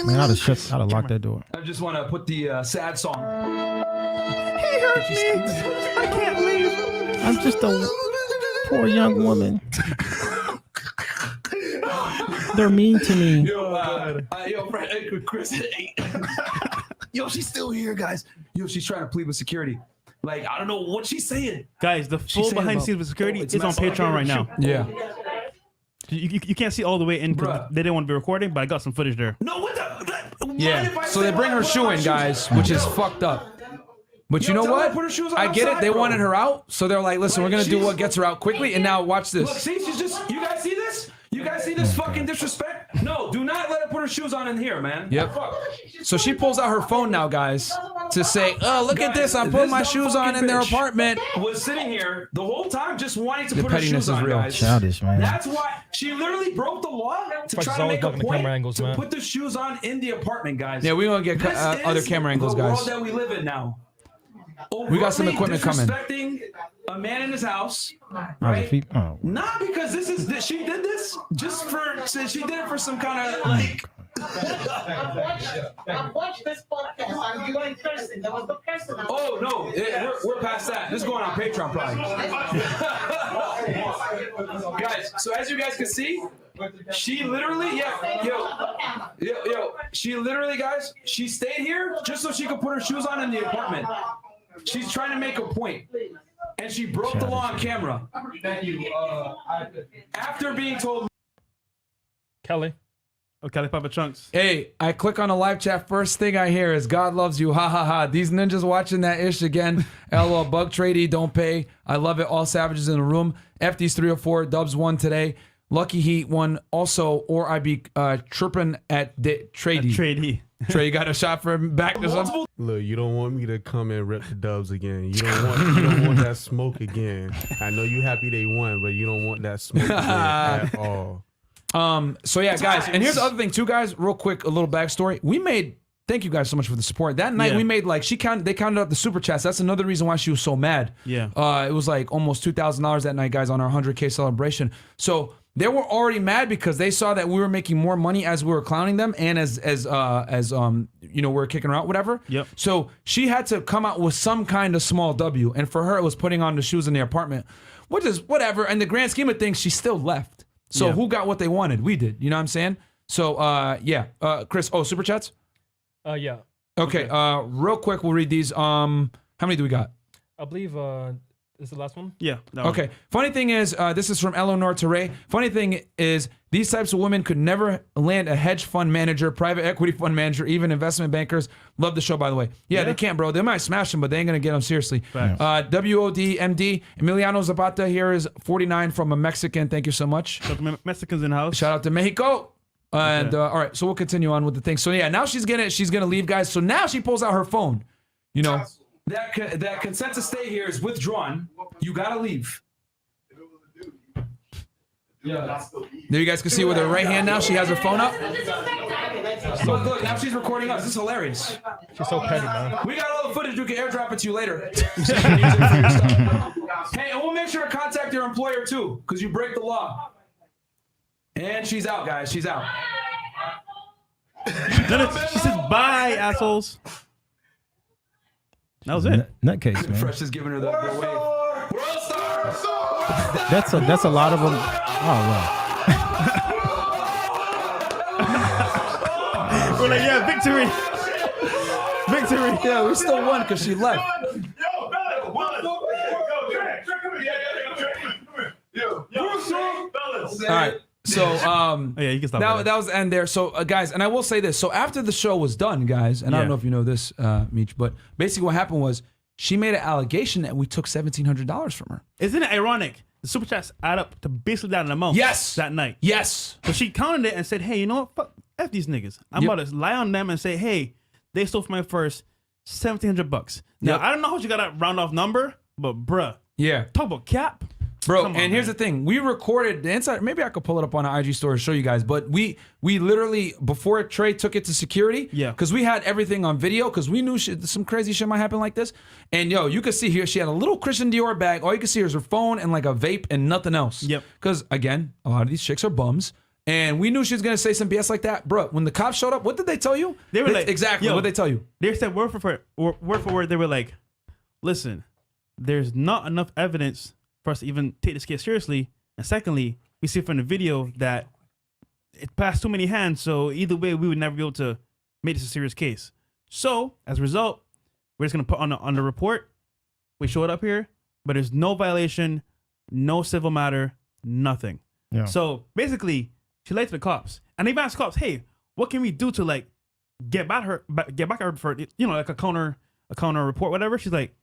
Man, I'd have locked that door. I just want to put the sad song. He hurt me. I can't leave. I'm just a poor young woman. They're mean to me. Chris. Yo, she's still here, guys. Yo, she's trying to plead with security. Like, I don't know what she's saying. Guys, the full saying behind the about- scenes with security it's is on messed up. Patreon right now. yeah. You can't see all the way in. Bruh. They didn't want to be recording, but I got some footage there. No, what the? Yeah. So they bring her shoe in, guys, which is fucked up. But you know tell her what? to put her shoes on I get it. outside, They bro. wanted her out. So they're like, listen, we're going to do She's- what gets her out quickly. And now watch Look, this. see, she's just. You guys see this? You guys see this fucking disrespect? No, do not let her put her shoes on in here, man. Yep. Fuck. So she pulls out her phone now, guys, to say, oh, look at this. I'm putting my This shoes dumb on in their fucking bitch apartment. Was sitting here the whole time just wanting to The put her pettiness shoes is on, real. guys. Childish, man. That's why she literally broke the law to Fresh try is to always make a blocking the point camera angles, to man. put the shoes on in the apartment, guys. Yeah, we're going to get This other is camera angles, the guys. world that we live in now. We got some Overtly equipment coming. Disrespecting a man in his house, Oh, right? oh. Not because she did this just for. She did it for some kind of like. I've watched this podcast and you were in person. There was the person. Oh no, we're past that. This is going on Patreon, probably. Guys, so as you guys can see, she literally, she literally, guys, she stayed here just so she could put her shoes on in the apartment. She's trying to make a point. And she broke the law on camera. Thank you. After being told. Kelly. Okay, Papa Chunks. Hey, I click on the live chat. First thing I hear is God loves you. Ha ha ha. These ninjas watching that ish again. LOL. Bug tradey. Don't pay. I love it. All savages in the room. FD's 304. Dubs won today. Lucky Heat won also. Or I be tripping at tradey. Tradey. Trey, you got a shot for him back to something? Look, you don't want me to come and rip the Dubs again. You don't want that smoke again. I know you happy they won, but you don't want that smoke again at all. So yeah, guys, and here's the other thing too, guys. Real quick, a little backstory. We made. Thank you guys so much for the support. That night we made like they counted up the super chats. That's another reason why she was so mad. Yeah. It was like almost $2,000 that night, guys, on our 100K celebration. So they were already mad because they saw that we were making more money as we were clowning them and as you know, we were kicking her out, whatever. Yep. So she had to come out with some kind of small W, and for her it was putting on the shoes in the apartment, which is whatever. In the grand scheme of things, she still left. So Yeah. who got what they wanted? We did. You know what I'm saying? So yeah, Chris. Oh, super chats. Yeah. Okay. Real quick, we'll read these. How many do we got? I believe is the last one. Yeah. that one. Okay. Funny thing is, this is from Eleanor Teray. Funny thing is, these types of women could never land a hedge fund manager, private equity fund manager, even investment bankers. Love the show, by the way. Yeah, they can't, bro. They might smash them, but they ain't gonna get them seriously. WODMD Emiliano Zapata here is 49 from a Mexican. Thank you so much. Mexicans in the house. Shout out to Mexico. And all right, so we'll continue on with the thing. So yeah, now she's gonna leave, guys. So now she pulls out her phone. You know, that consent to stay here is withdrawn. You gotta leave. Yeah. There you guys can see with her right hand now. She has her phone up. Look, look, now she's recording us. This is hilarious. She's so petty, man. We got all the footage. We can airdrop it to you later. Hey, and we'll make sure to contact your employer too, because you break the law. And she's out, guys. She's out. She says bye, assholes. That was it. Nutcase, man. Fresh is giving her the wave. World Star! That's a lot of them. Oh wow. We're like, yeah, victory. Victory. Yeah, we still won because she left. All right. So yeah, you can stop. that was the end there. So guys, and I will say this. So after the show was done, guys, and I don't know if you know this, Meech, but basically what happened was she made an allegation that we took $1,700 from her. Isn't it ironic? The super chats add up to basically that amount. Yes. That night. Yes. So she counted it and said, "Hey, you know what? Fuck F these niggas. I'm about to lie on them and say, hey, they stole from my first $1,700. Now I don't know how you got that round off number, but bruh, talk about cap." Bro, and here's the thing. We recorded the inside. Maybe I could pull it up on an IG story to show you guys. But we literally, before Trey took it to security, because we had everything on video, because we knew some crazy shit might happen like this. And yo, you could see here, she had a little Christian Dior bag. All you could see is her phone and like a vape and nothing else. Yep. Because again, a lot of these chicks are bums. And we knew she was going to say some BS like that. Bro, when the cops showed up, what did they tell you? They were like, exactly, what did they tell you? They said word for word, they were like, listen, there's not enough evidence for us to even take this case seriously. And secondly, we see from the video that it passed too many hands. So either way, we would never be able to make this a serious case. So as a result, we're just going to put on the report. We show it up here, but there's no violation, no civil matter, nothing. Yeah. So basically, she lied to the cops. And they've asked cops, hey, what can we do to like get back at her for, you know, like a counter report, whatever. She's like,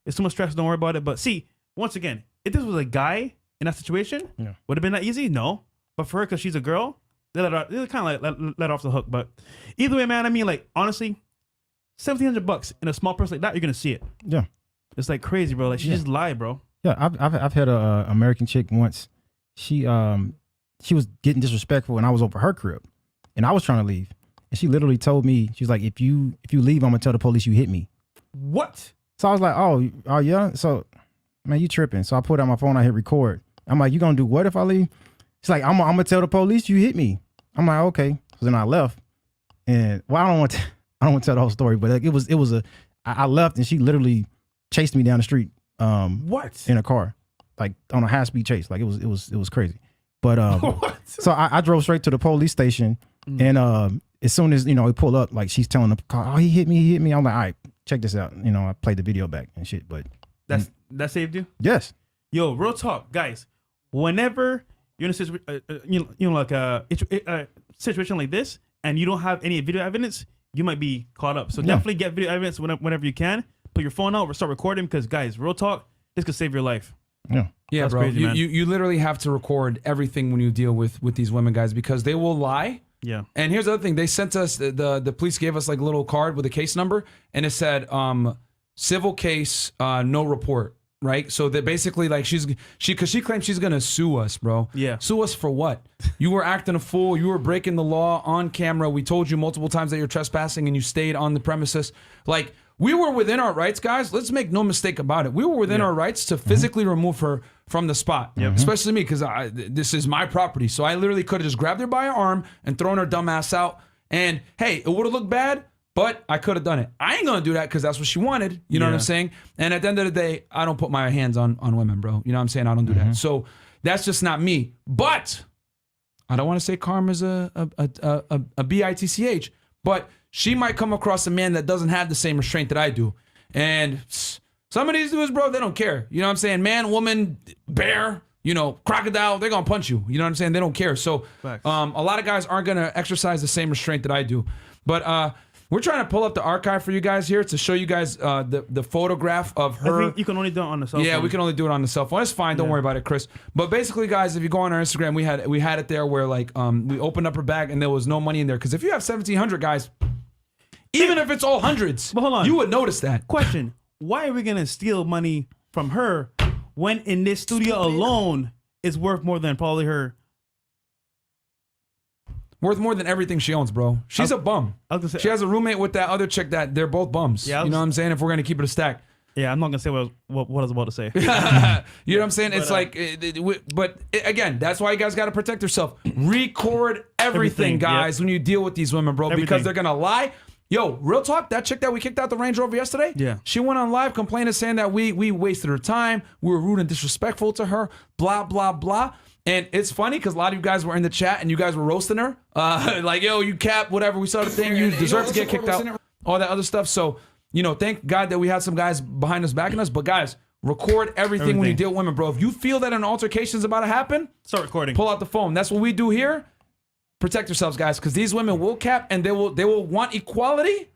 it's too much stress, don't worry about it. But see, once again, if this was a guy in that situation, would it have been that easy? No. But for her, because she's a girl, they kind of like let her off the hook. But either way, man, I mean, like, honestly, $1,700 in a small purse like that, you're going to see it. Yeah. It's like crazy, bro. Like, she just lied, bro. Yeah, I've had a American chick once. She was getting disrespectful and I was over her crib and I was trying to leave. And she literally told me, she's like, if you leave, I'm going to tell the police you hit me. What? So I was like, oh yeah? So, man, you tripping. So I put out my phone, I hit record. I'm like, you gonna do what if I leave? She's like, I'm gonna tell the police you hit me. I'm like, okay. So then I left. And well, I don't want to tell the whole story, but like, I left and she literally chased me down the street. What? In a car, like on a high speed chase. Like it was crazy. But so I drove straight to the police station and as soon as, you know, we pull up, like she's telling the car, oh, he hit me. I'm like, all right, check this out. You know, I played the video back and shit, but that saved you? Yes. Yo, real talk, guys. Whenever you're in a situation like this, and you don't have any video evidence, you might be caught up. So definitely get video evidence whenever you can. Put your phone out or start recording because, guys, real talk, this could save your life. Yeah. Yeah, That's bro. crazy, man. You literally have to record everything when you deal with these women, guys, because they will lie. Yeah. And here's the other thing. They sent us, the police gave us like a little card with a case number, and it said, civil case, no report. Right, so that basically, like, because she claims she's gonna sue us, bro. Yeah, sue us for what? You were acting a fool. You were breaking the law on camera. We told you multiple times that you're trespassing, and you stayed on the premises. Like, we were within our rights, guys. Let's make no mistake about it. We were within our rights to physically remove her from the spot, especially me, because this is my property. So I literally could have just grabbed her by her arm and thrown her dumb ass out. And hey, it would have looked bad, but I could have done it. I ain't gonna do that because that's what she wanted. You know what I'm saying? And at the end of the day, I don't put my hands on women, bro. You know what I'm saying? I don't do that. So that's just not me. But I don't want to say karma's a bitch, but she might come across a man that doesn't have the same restraint that I do. And some of these dudes, bro, they don't care. You know what I'm saying? Man, woman, bear, you know, crocodile, they're going to punch you. You know what I'm saying? They don't care. So a lot of guys aren't going to exercise the same restraint that I do. But we're trying to pull up the archive for you guys here to show you guys the photograph of her. I think you can only do it on the cell phone. Yeah, we can only do it on the cell phone. It's fine. Don't worry about it, Chris. But basically, guys, if you go on our Instagram, we had it there where like we opened up her bag and there was no money in there. Because if you have 1,700, guys, even if it's all hundreds, but hold on, you would notice that. Question: why are we gonna steal money from her when in this studio alone is worth more than probably her? Worth more than everything she owns, bro. She's a bum. She has a roommate with that other chick that they're both bums. Yeah, you know what I'm saying? If we're gonna keep it a stack. Yeah, I'm not gonna say what I was about to say. You know what I'm saying? It's like, but again, that's why you guys got to protect yourself. Record everything, guys, when you deal with these women, bro, because they're gonna lie. Yo, real talk, that chick that we kicked out the Range Rover yesterday, she went on live complaining, saying that we wasted her time, we were rude and disrespectful to her, blah, blah, blah. And it's funny because a lot of you guys were in the chat and you guys were roasting her. Like, yo, you cap, whatever, we saw the thing, you deserve to get kicked out, all that other stuff. So, you know, thank God that we had some guys behind us backing us. But guys, record everything when you deal with women, bro. If you feel that an altercation is about to happen, start recording. Pull out the phone. That's what we do here. Protect yourselves, guys, because these women will cap and they will want equality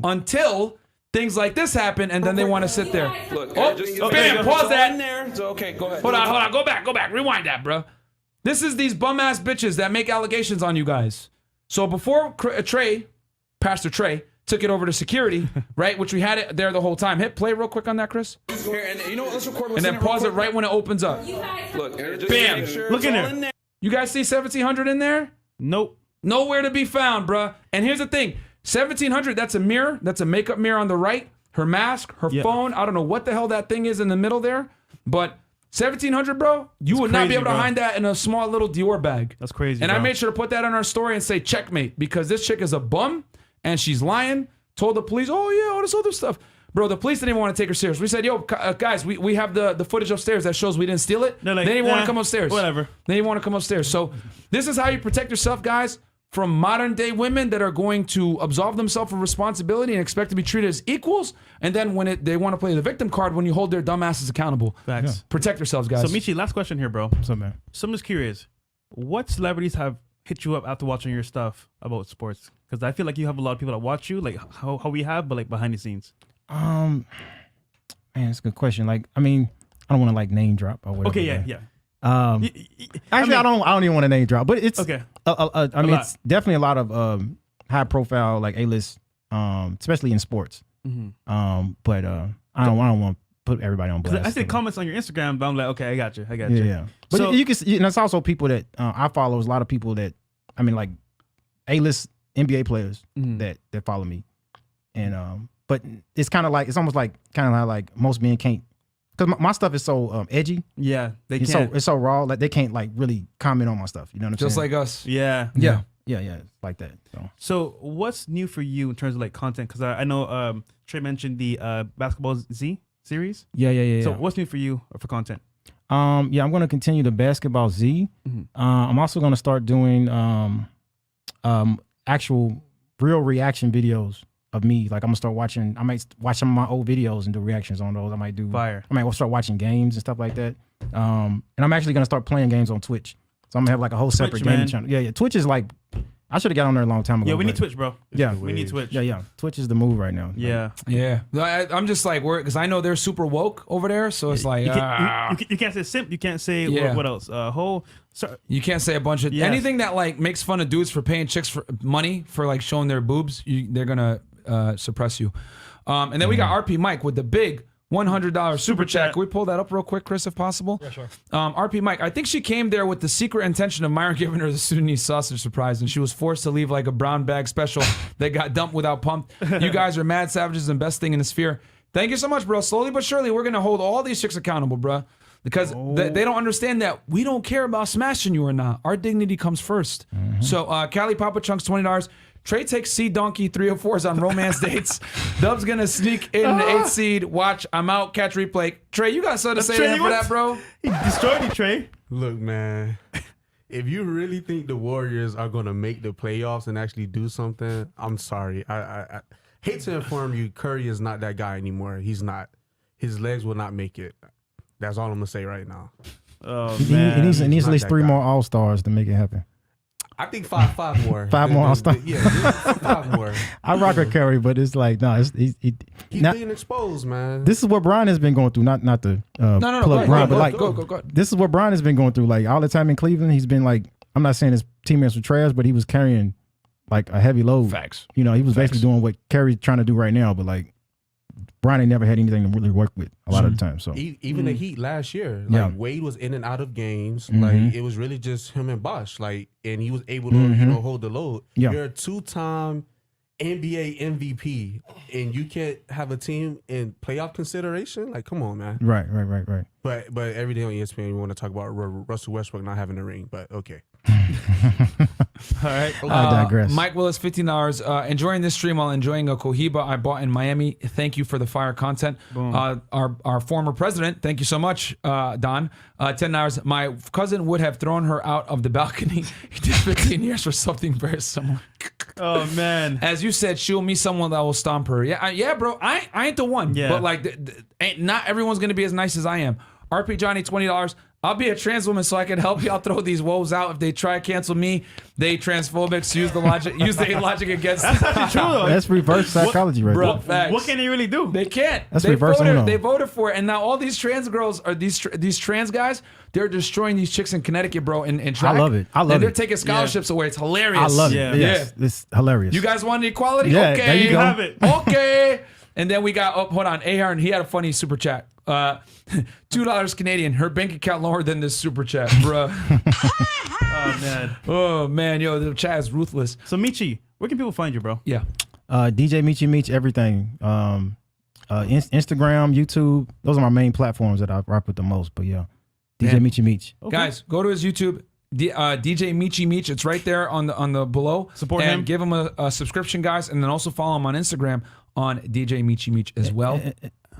until things like this happen, and then they want to sit there. Look, bam, pause that. In there. So, okay, go ahead. Hold on, go back, rewind that, bro. This is these bum ass bitches that make allegations on you guys. So before Pastor Trey took it over to security, right, which we had it there the whole time. Hit play real quick on that, Chris. Here, and you know what? Let's record. And then pause it right when it opens up. Look, bam. Look in there. You guys see 1,700 in there? Nope. Nowhere to be found, bruh. And here's the thing. 1,700, that's a mirror. That's a makeup mirror on the right. Her mask, her phone. I don't know what the hell that thing is in the middle there. But 1,700, bro, you would not be able to hide that in a small little Dior bag. That's crazy, And I made sure to put that on our story and say checkmate, because this chick is a bum and she's lying. Told the police, oh yeah, all this other stuff. Bro, the police didn't even want to take her serious. We said, yo, guys, we have the footage upstairs that shows we didn't steal it. Like, they didn't want to come upstairs. Whatever. They didn't want to come upstairs. So this is how you protect yourself, guys, from modern day women that are going to absolve themselves of responsibility and expect to be treated as equals. And then when they want to play the victim card, when you hold their dumbasses accountable. Facts. Yeah. Protect yourselves, guys. So Meechy, last question here, bro. What's up, man? So I'm just curious, what celebrities have hit you up after watching your stuff about sports? Because I feel like you have a lot of people that watch you, like how we have, but like behind the scenes. Man, it's a good question. Like, I mean, I don't want to like name drop or whatever. Okay, yeah. Actually, I don't even want to name drop, but it's okay. I mean, it's definitely a lot of high profile, like A-list, especially in sports. Mm-hmm. But I don't want to put everybody on blast. I see comments on your Instagram, but I'm like, okay, I got you. Yeah. But so, you can see, and it's also people that I follow. There's a lot of people that, I mean, like A-list NBA players that follow me, and but it's kind of like, it's almost like kind of like most men can't, because my stuff is so edgy. Yeah, they can't. It's so raw, like they can't like really comment on my stuff. You know what I'm saying? Just like us. Yeah. It's like that. So what's new for you in terms of like content? Because I know Trey mentioned the Basketball Z series. Yeah. So what's new for you for content? I'm going to continue the Basketball Z. I'm also going to start doing actual real reaction videos of me. Like I'm gonna start watching. I might watch some of my old videos and do reactions on those. I might do fire. I might start watching games and stuff like that. And I'm actually gonna start playing games on Twitch. So I'm gonna have like a whole separate gaming channel. Yeah. Twitch is like, I should have got on there a long time ago. Yeah, we need Twitch, bro. Yeah, we need Twitch. Yeah. Twitch is the move right now. Yeah. I'm just like, because I know they're super woke over there, so it's like you can't say simp. You can't say what else? You can't say a bunch of anything that like makes fun of dudes for paying chicks for money for like showing their boobs. They're gonna suppress you. And then we got RP Mike with the big $100 super chat. Can we pull that up real quick, Chris, if possible? Yeah, sure. RP Mike, I think she came there with the secret intention of Myron giving her the Sudanese sausage surprise, and she was forced to leave like a brown bag special that got dumped without pump. You guys are mad savages and best thing in the sphere. Thank you so much, bro. Slowly but surely, we're going to hold all these chicks accountable, bro. Because they don't understand that we don't care about smashing you or not. Our dignity comes first. So, Cali Papa Chunks, $20. Trey takes C Donkey 304s on romance dates. Dub's gonna sneak in the 8th seed. Watch, I'm out. Catch replay. Trey, you got something to say to him for that, bro? He destroyed you, Trey. Look, man. If you really think the Warriors are gonna make the playoffs and actually do something, I'm sorry. I hate to inform you, Curry is not that guy anymore. He's not. His legs will not make it. That's all I'm gonna say right now. Oh He man. needs at least that 3 guy. more All-Stars to make it happen. I think five more. 5 more All-Stars. Yeah, 5 more. I rock with Curry, but it's like, no, He's not, being exposed, man. this is what Brian has been going through. Not to No, pull up Brian, but like go. this is what Brian has been going through. Like all the time in Cleveland, he's been like, I'm not saying his teammates were trash, but he was carrying like a heavy load. Facts. You know, he was basically doing what Curry's trying to do right now, but like Brian ain't never had anything to really work with a lot of the time. So Even the Heat last year, like Yeah. Wade was in and out of games. Mhm. Like it was really just him and Bosh. Like, and he was able to hold the load. Yeah. You're a 2-time NBA MVP, and you can't have a team in playoff consideration. Like, come on, man. right. But every day on ESPN, we want to talk about Russell Westbrook not having a ring. But okay. All right. I digress. Mike Willis, $15. Enjoying this stream while enjoying a Cohiba I bought in Miami. Thank you for the fire content. Our former president, thank you so much, Don. $10. My cousin would have thrown her out of the balcony. He did 15 years for something very similar. Oh man. As you said, she'll meet someone that will stomp her. Yeah, bro. I ain't the one. Yeah. But like, not everyone's gonna be as nice as I am. RP Johnny, $20. I'll be a trans woman so I can help y'all throw these woes out. If they try to cancel me, they transphobics. Use the logic against them. True though. That's reverse psychology right Bro, there. facts. What can they really do? They can't. That's they reverse voted, Uno. they voted for it, and now all these trans girls or these trans guys, they're destroying these chicks in Connecticut, bro. In track. I love it. I love and they're it. taking scholarships away. It's hilarious. I love Yeah. it. Yes, it's hilarious. You guys want equality? Yeah, Okay, there you go. Have it. Okay. And then we got, hold on, Ahern, he had a funny super chat. $2 Canadian. Her bank account lower than this super chat, bruh. Oh man. Oh man, yo, the chat is ruthless. So Meechy, where can people find you, bro? Yeah. DJ Meechy Meech, everything. Instagram, YouTube. Those are my main platforms that I rock with the most. But yeah, DJ Man. Meechy Meech. Okay. Guys, go to his YouTube. DJ Meechy Meech. It's right there on the below. Support and him. give him a subscription, guys, and then also follow him on Instagram on DJ Meechy Meech as well.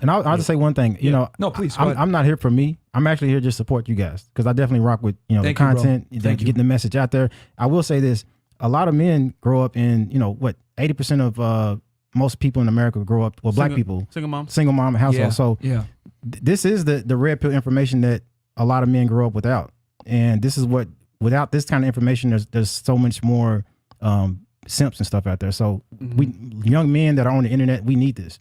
And I'll just say one thing. You know, No, please, go ahead. I'm not here for me. I'm actually here to just support you guys because I definitely rock with the Thank you, bro. content, Thank you. getting the message out there. I will say this: a lot of men grow up in 80% of most people in America grow up, black people, Single mom. single mom household. Yeah. So Yeah. this is the red pill information that a lot of men grow up without, and this is what without this kind of information, there's so much more simps and stuff out there. So we young men that are on the internet, we need this.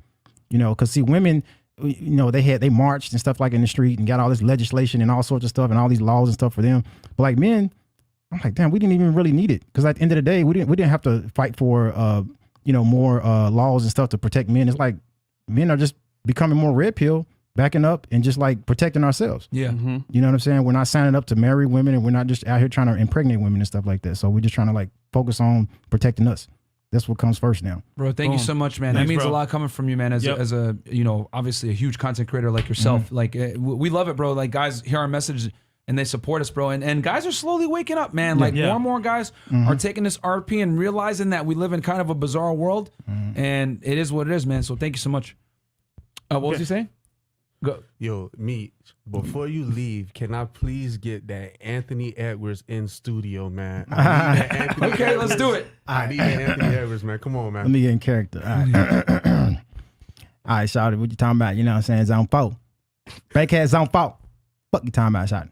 Because see, women, they marched and stuff like in the street and got all this legislation and all sorts of stuff and all these laws and stuff for them. But like men, I'm like, damn, we didn't even really need it because at the end of the day, we didn't have to fight for more laws and stuff to protect men. It's like men are just becoming more red pill, backing up and just like protecting ourselves. Yeah. You know what I'm saying? We're not signing up to marry women and we're not just out here trying to impregnate women and stuff like that. So we're just trying to like focus on protecting us. That's what comes first now. Bro, thank you so much, man. Thanks, that means bro. a lot coming from you, man. As a obviously a huge content creator like yourself. Like we love it, bro. Like guys hear our message and they support us, bro. And guys are slowly waking up, man. Like more and more guys are taking this RP and realizing that we live in kind of a bizarre world, and it is what it is, man. So thank you so much. What was you saying? Go. Yo, Meech, before you leave, can I please get that Anthony Edwards in studio, man? I need that Anthony Okay, Edwards. let's do it. I need that Anthony Edwards, man. Come on, man. Let me get in character. All right. All right, shawty, what you talking about? You know what I'm saying? Zone 4. Backhead zone 4. Fuck you talking about, shawty?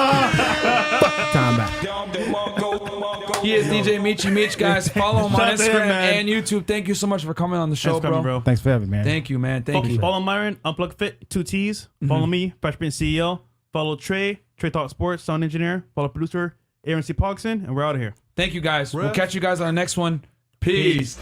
Fuck you talking about? He is DJ Meechy Meech, guys. Follow him on Shout out to him, Instagram man. and YouTube. Thank you so much for coming on the show, Thanks for coming, bro. Thanks for having me, man. Thank you, man. Thank you. Follow Myron, Unplug Fit, 2 T's. Follow me, FreshandFit CEO. Follow Trey Talk Sports, sound engineer. Follow producer, Aaron C. Pogson, and we're out of here. Thank you, guys. We'll catch you guys on the next one. Peace.